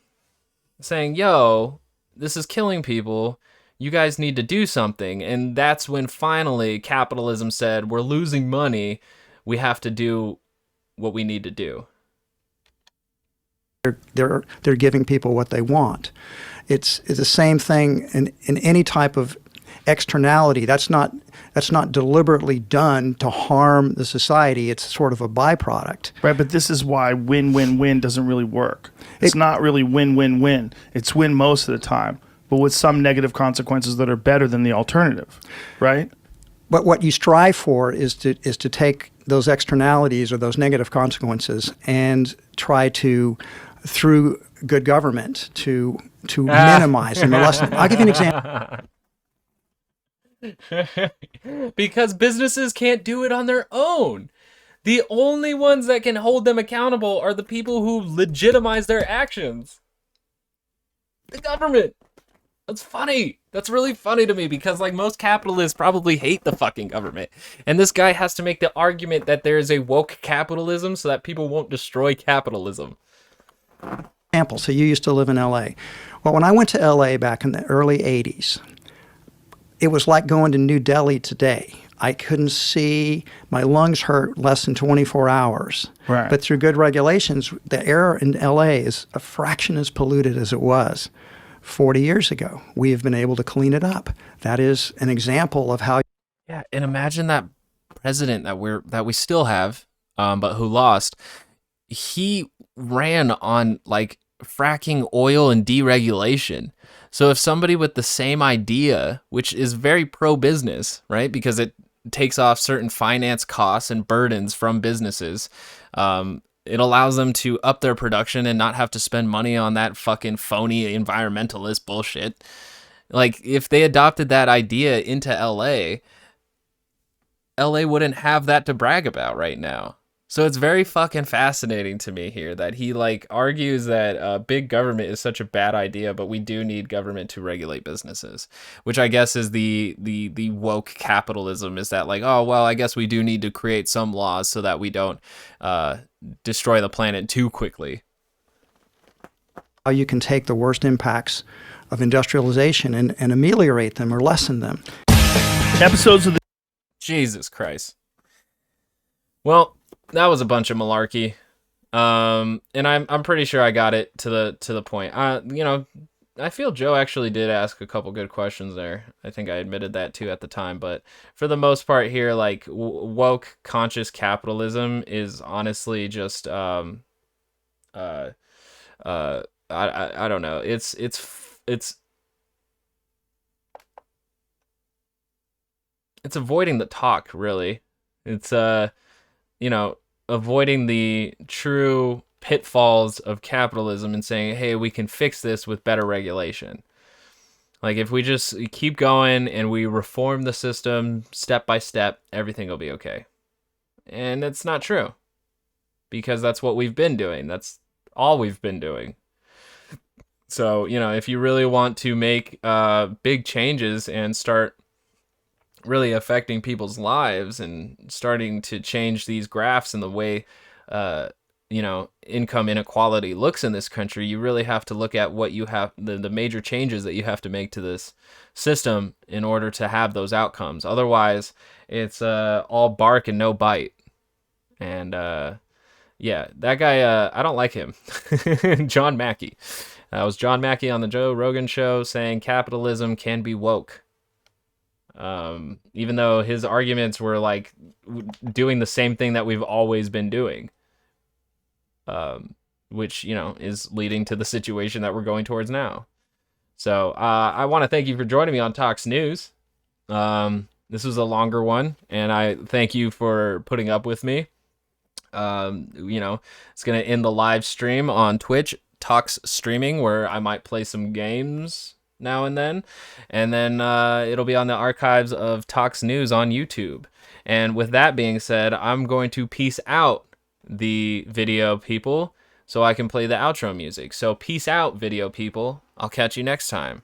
saying, yo, this is killing people, you guys need to do something. And that's when finally capitalism said, we're losing money, we have to do what we need to do. They're giving people what they want. It's the same thing in any type of externality. That's not deliberately done to harm the society. It's sort of a byproduct. Right, but this is why win-win-win doesn't really work. It's not really win-win-win. It's win most of the time, but with some negative consequences that are better than the alternative, right? But what you strive for is to take those externalities or those negative consequences and try to, through good government, to minimize and lessen. I'll give you an example. Because businesses can't do it on their own. The only ones that can hold them accountable are the people who legitimize their actions. The government. That's funny. That's really funny to me, because like most capitalists probably hate the fucking government. And this guy has to make the argument that there is a woke capitalism so that people won't destroy capitalism. Example. So you used to live in LA. Well, when I went to LA back in the early 80s, it was like going to New Delhi today. I couldn't see, my lungs hurt less than 24 hours. Right. But through good regulations, the air in LA is a fraction as polluted as it was 40 years ago. We have been able to clean it up. That is an example of how. Yeah, and imagine that president that we still have, but who lost. He ran on like fracking oil and deregulation. So if somebody with the same idea, which is very pro-business, right, because it takes off certain finance costs and burdens from businesses, it allows them to up their production and not have to spend money on that fucking phony environmentalist bullshit. Like, if they adopted that idea into LA wouldn't have that to brag about right now. So it's very fucking fascinating to me here that he like argues that big government is such a bad idea, but we do need government to regulate businesses, which I guess is the woke capitalism, is that like, oh, well, I guess we do need to create some laws so that we don't destroy the planet too quickly. How you can take the worst impacts of industrialization and ameliorate them or lessen them. Episodes of the Jesus Christ. Well, that was a bunch of malarkey, and I'm pretty sure I got it to the point. I feel Joe actually did ask a couple good questions there. I think I admitted that too at the time, but for the most part here, like woke conscious capitalism is honestly just I don't know. It's avoiding the talk, really. It's avoiding the true pitfalls of capitalism and saying, hey, we can fix this with better regulation. Like, if we just keep going and we reform the system step by step, everything will be okay. And it's not true, because that's what we've been doing. That's all we've been doing. So, if you really want to make big changes and start really affecting people's lives and starting to change these graphs and the way income inequality looks in this country, you really have to look at what you have, the major changes that you have to make to this system in order to have those outcomes. Otherwise, it's all bark and no bite. And yeah, that guy, I don't like him. John Mackey. That was John Mackey on the Joe Rogan show saying capitalism can be woke. Even though his arguments were like doing the same thing that we've always been doing, which, is leading to the situation that we're going towards now. So I want to thank you for joining me on Tox News. This was a longer one, and I thank you for putting up with me. It's going to end the live stream on Twitch, Tox Streaming, where I might play some games now and then it'll be on the archives of Tox News on YouTube. And with that being said, I'm going to peace out the video people so I can play the outro music. So peace out, video people. I'll catch you next time.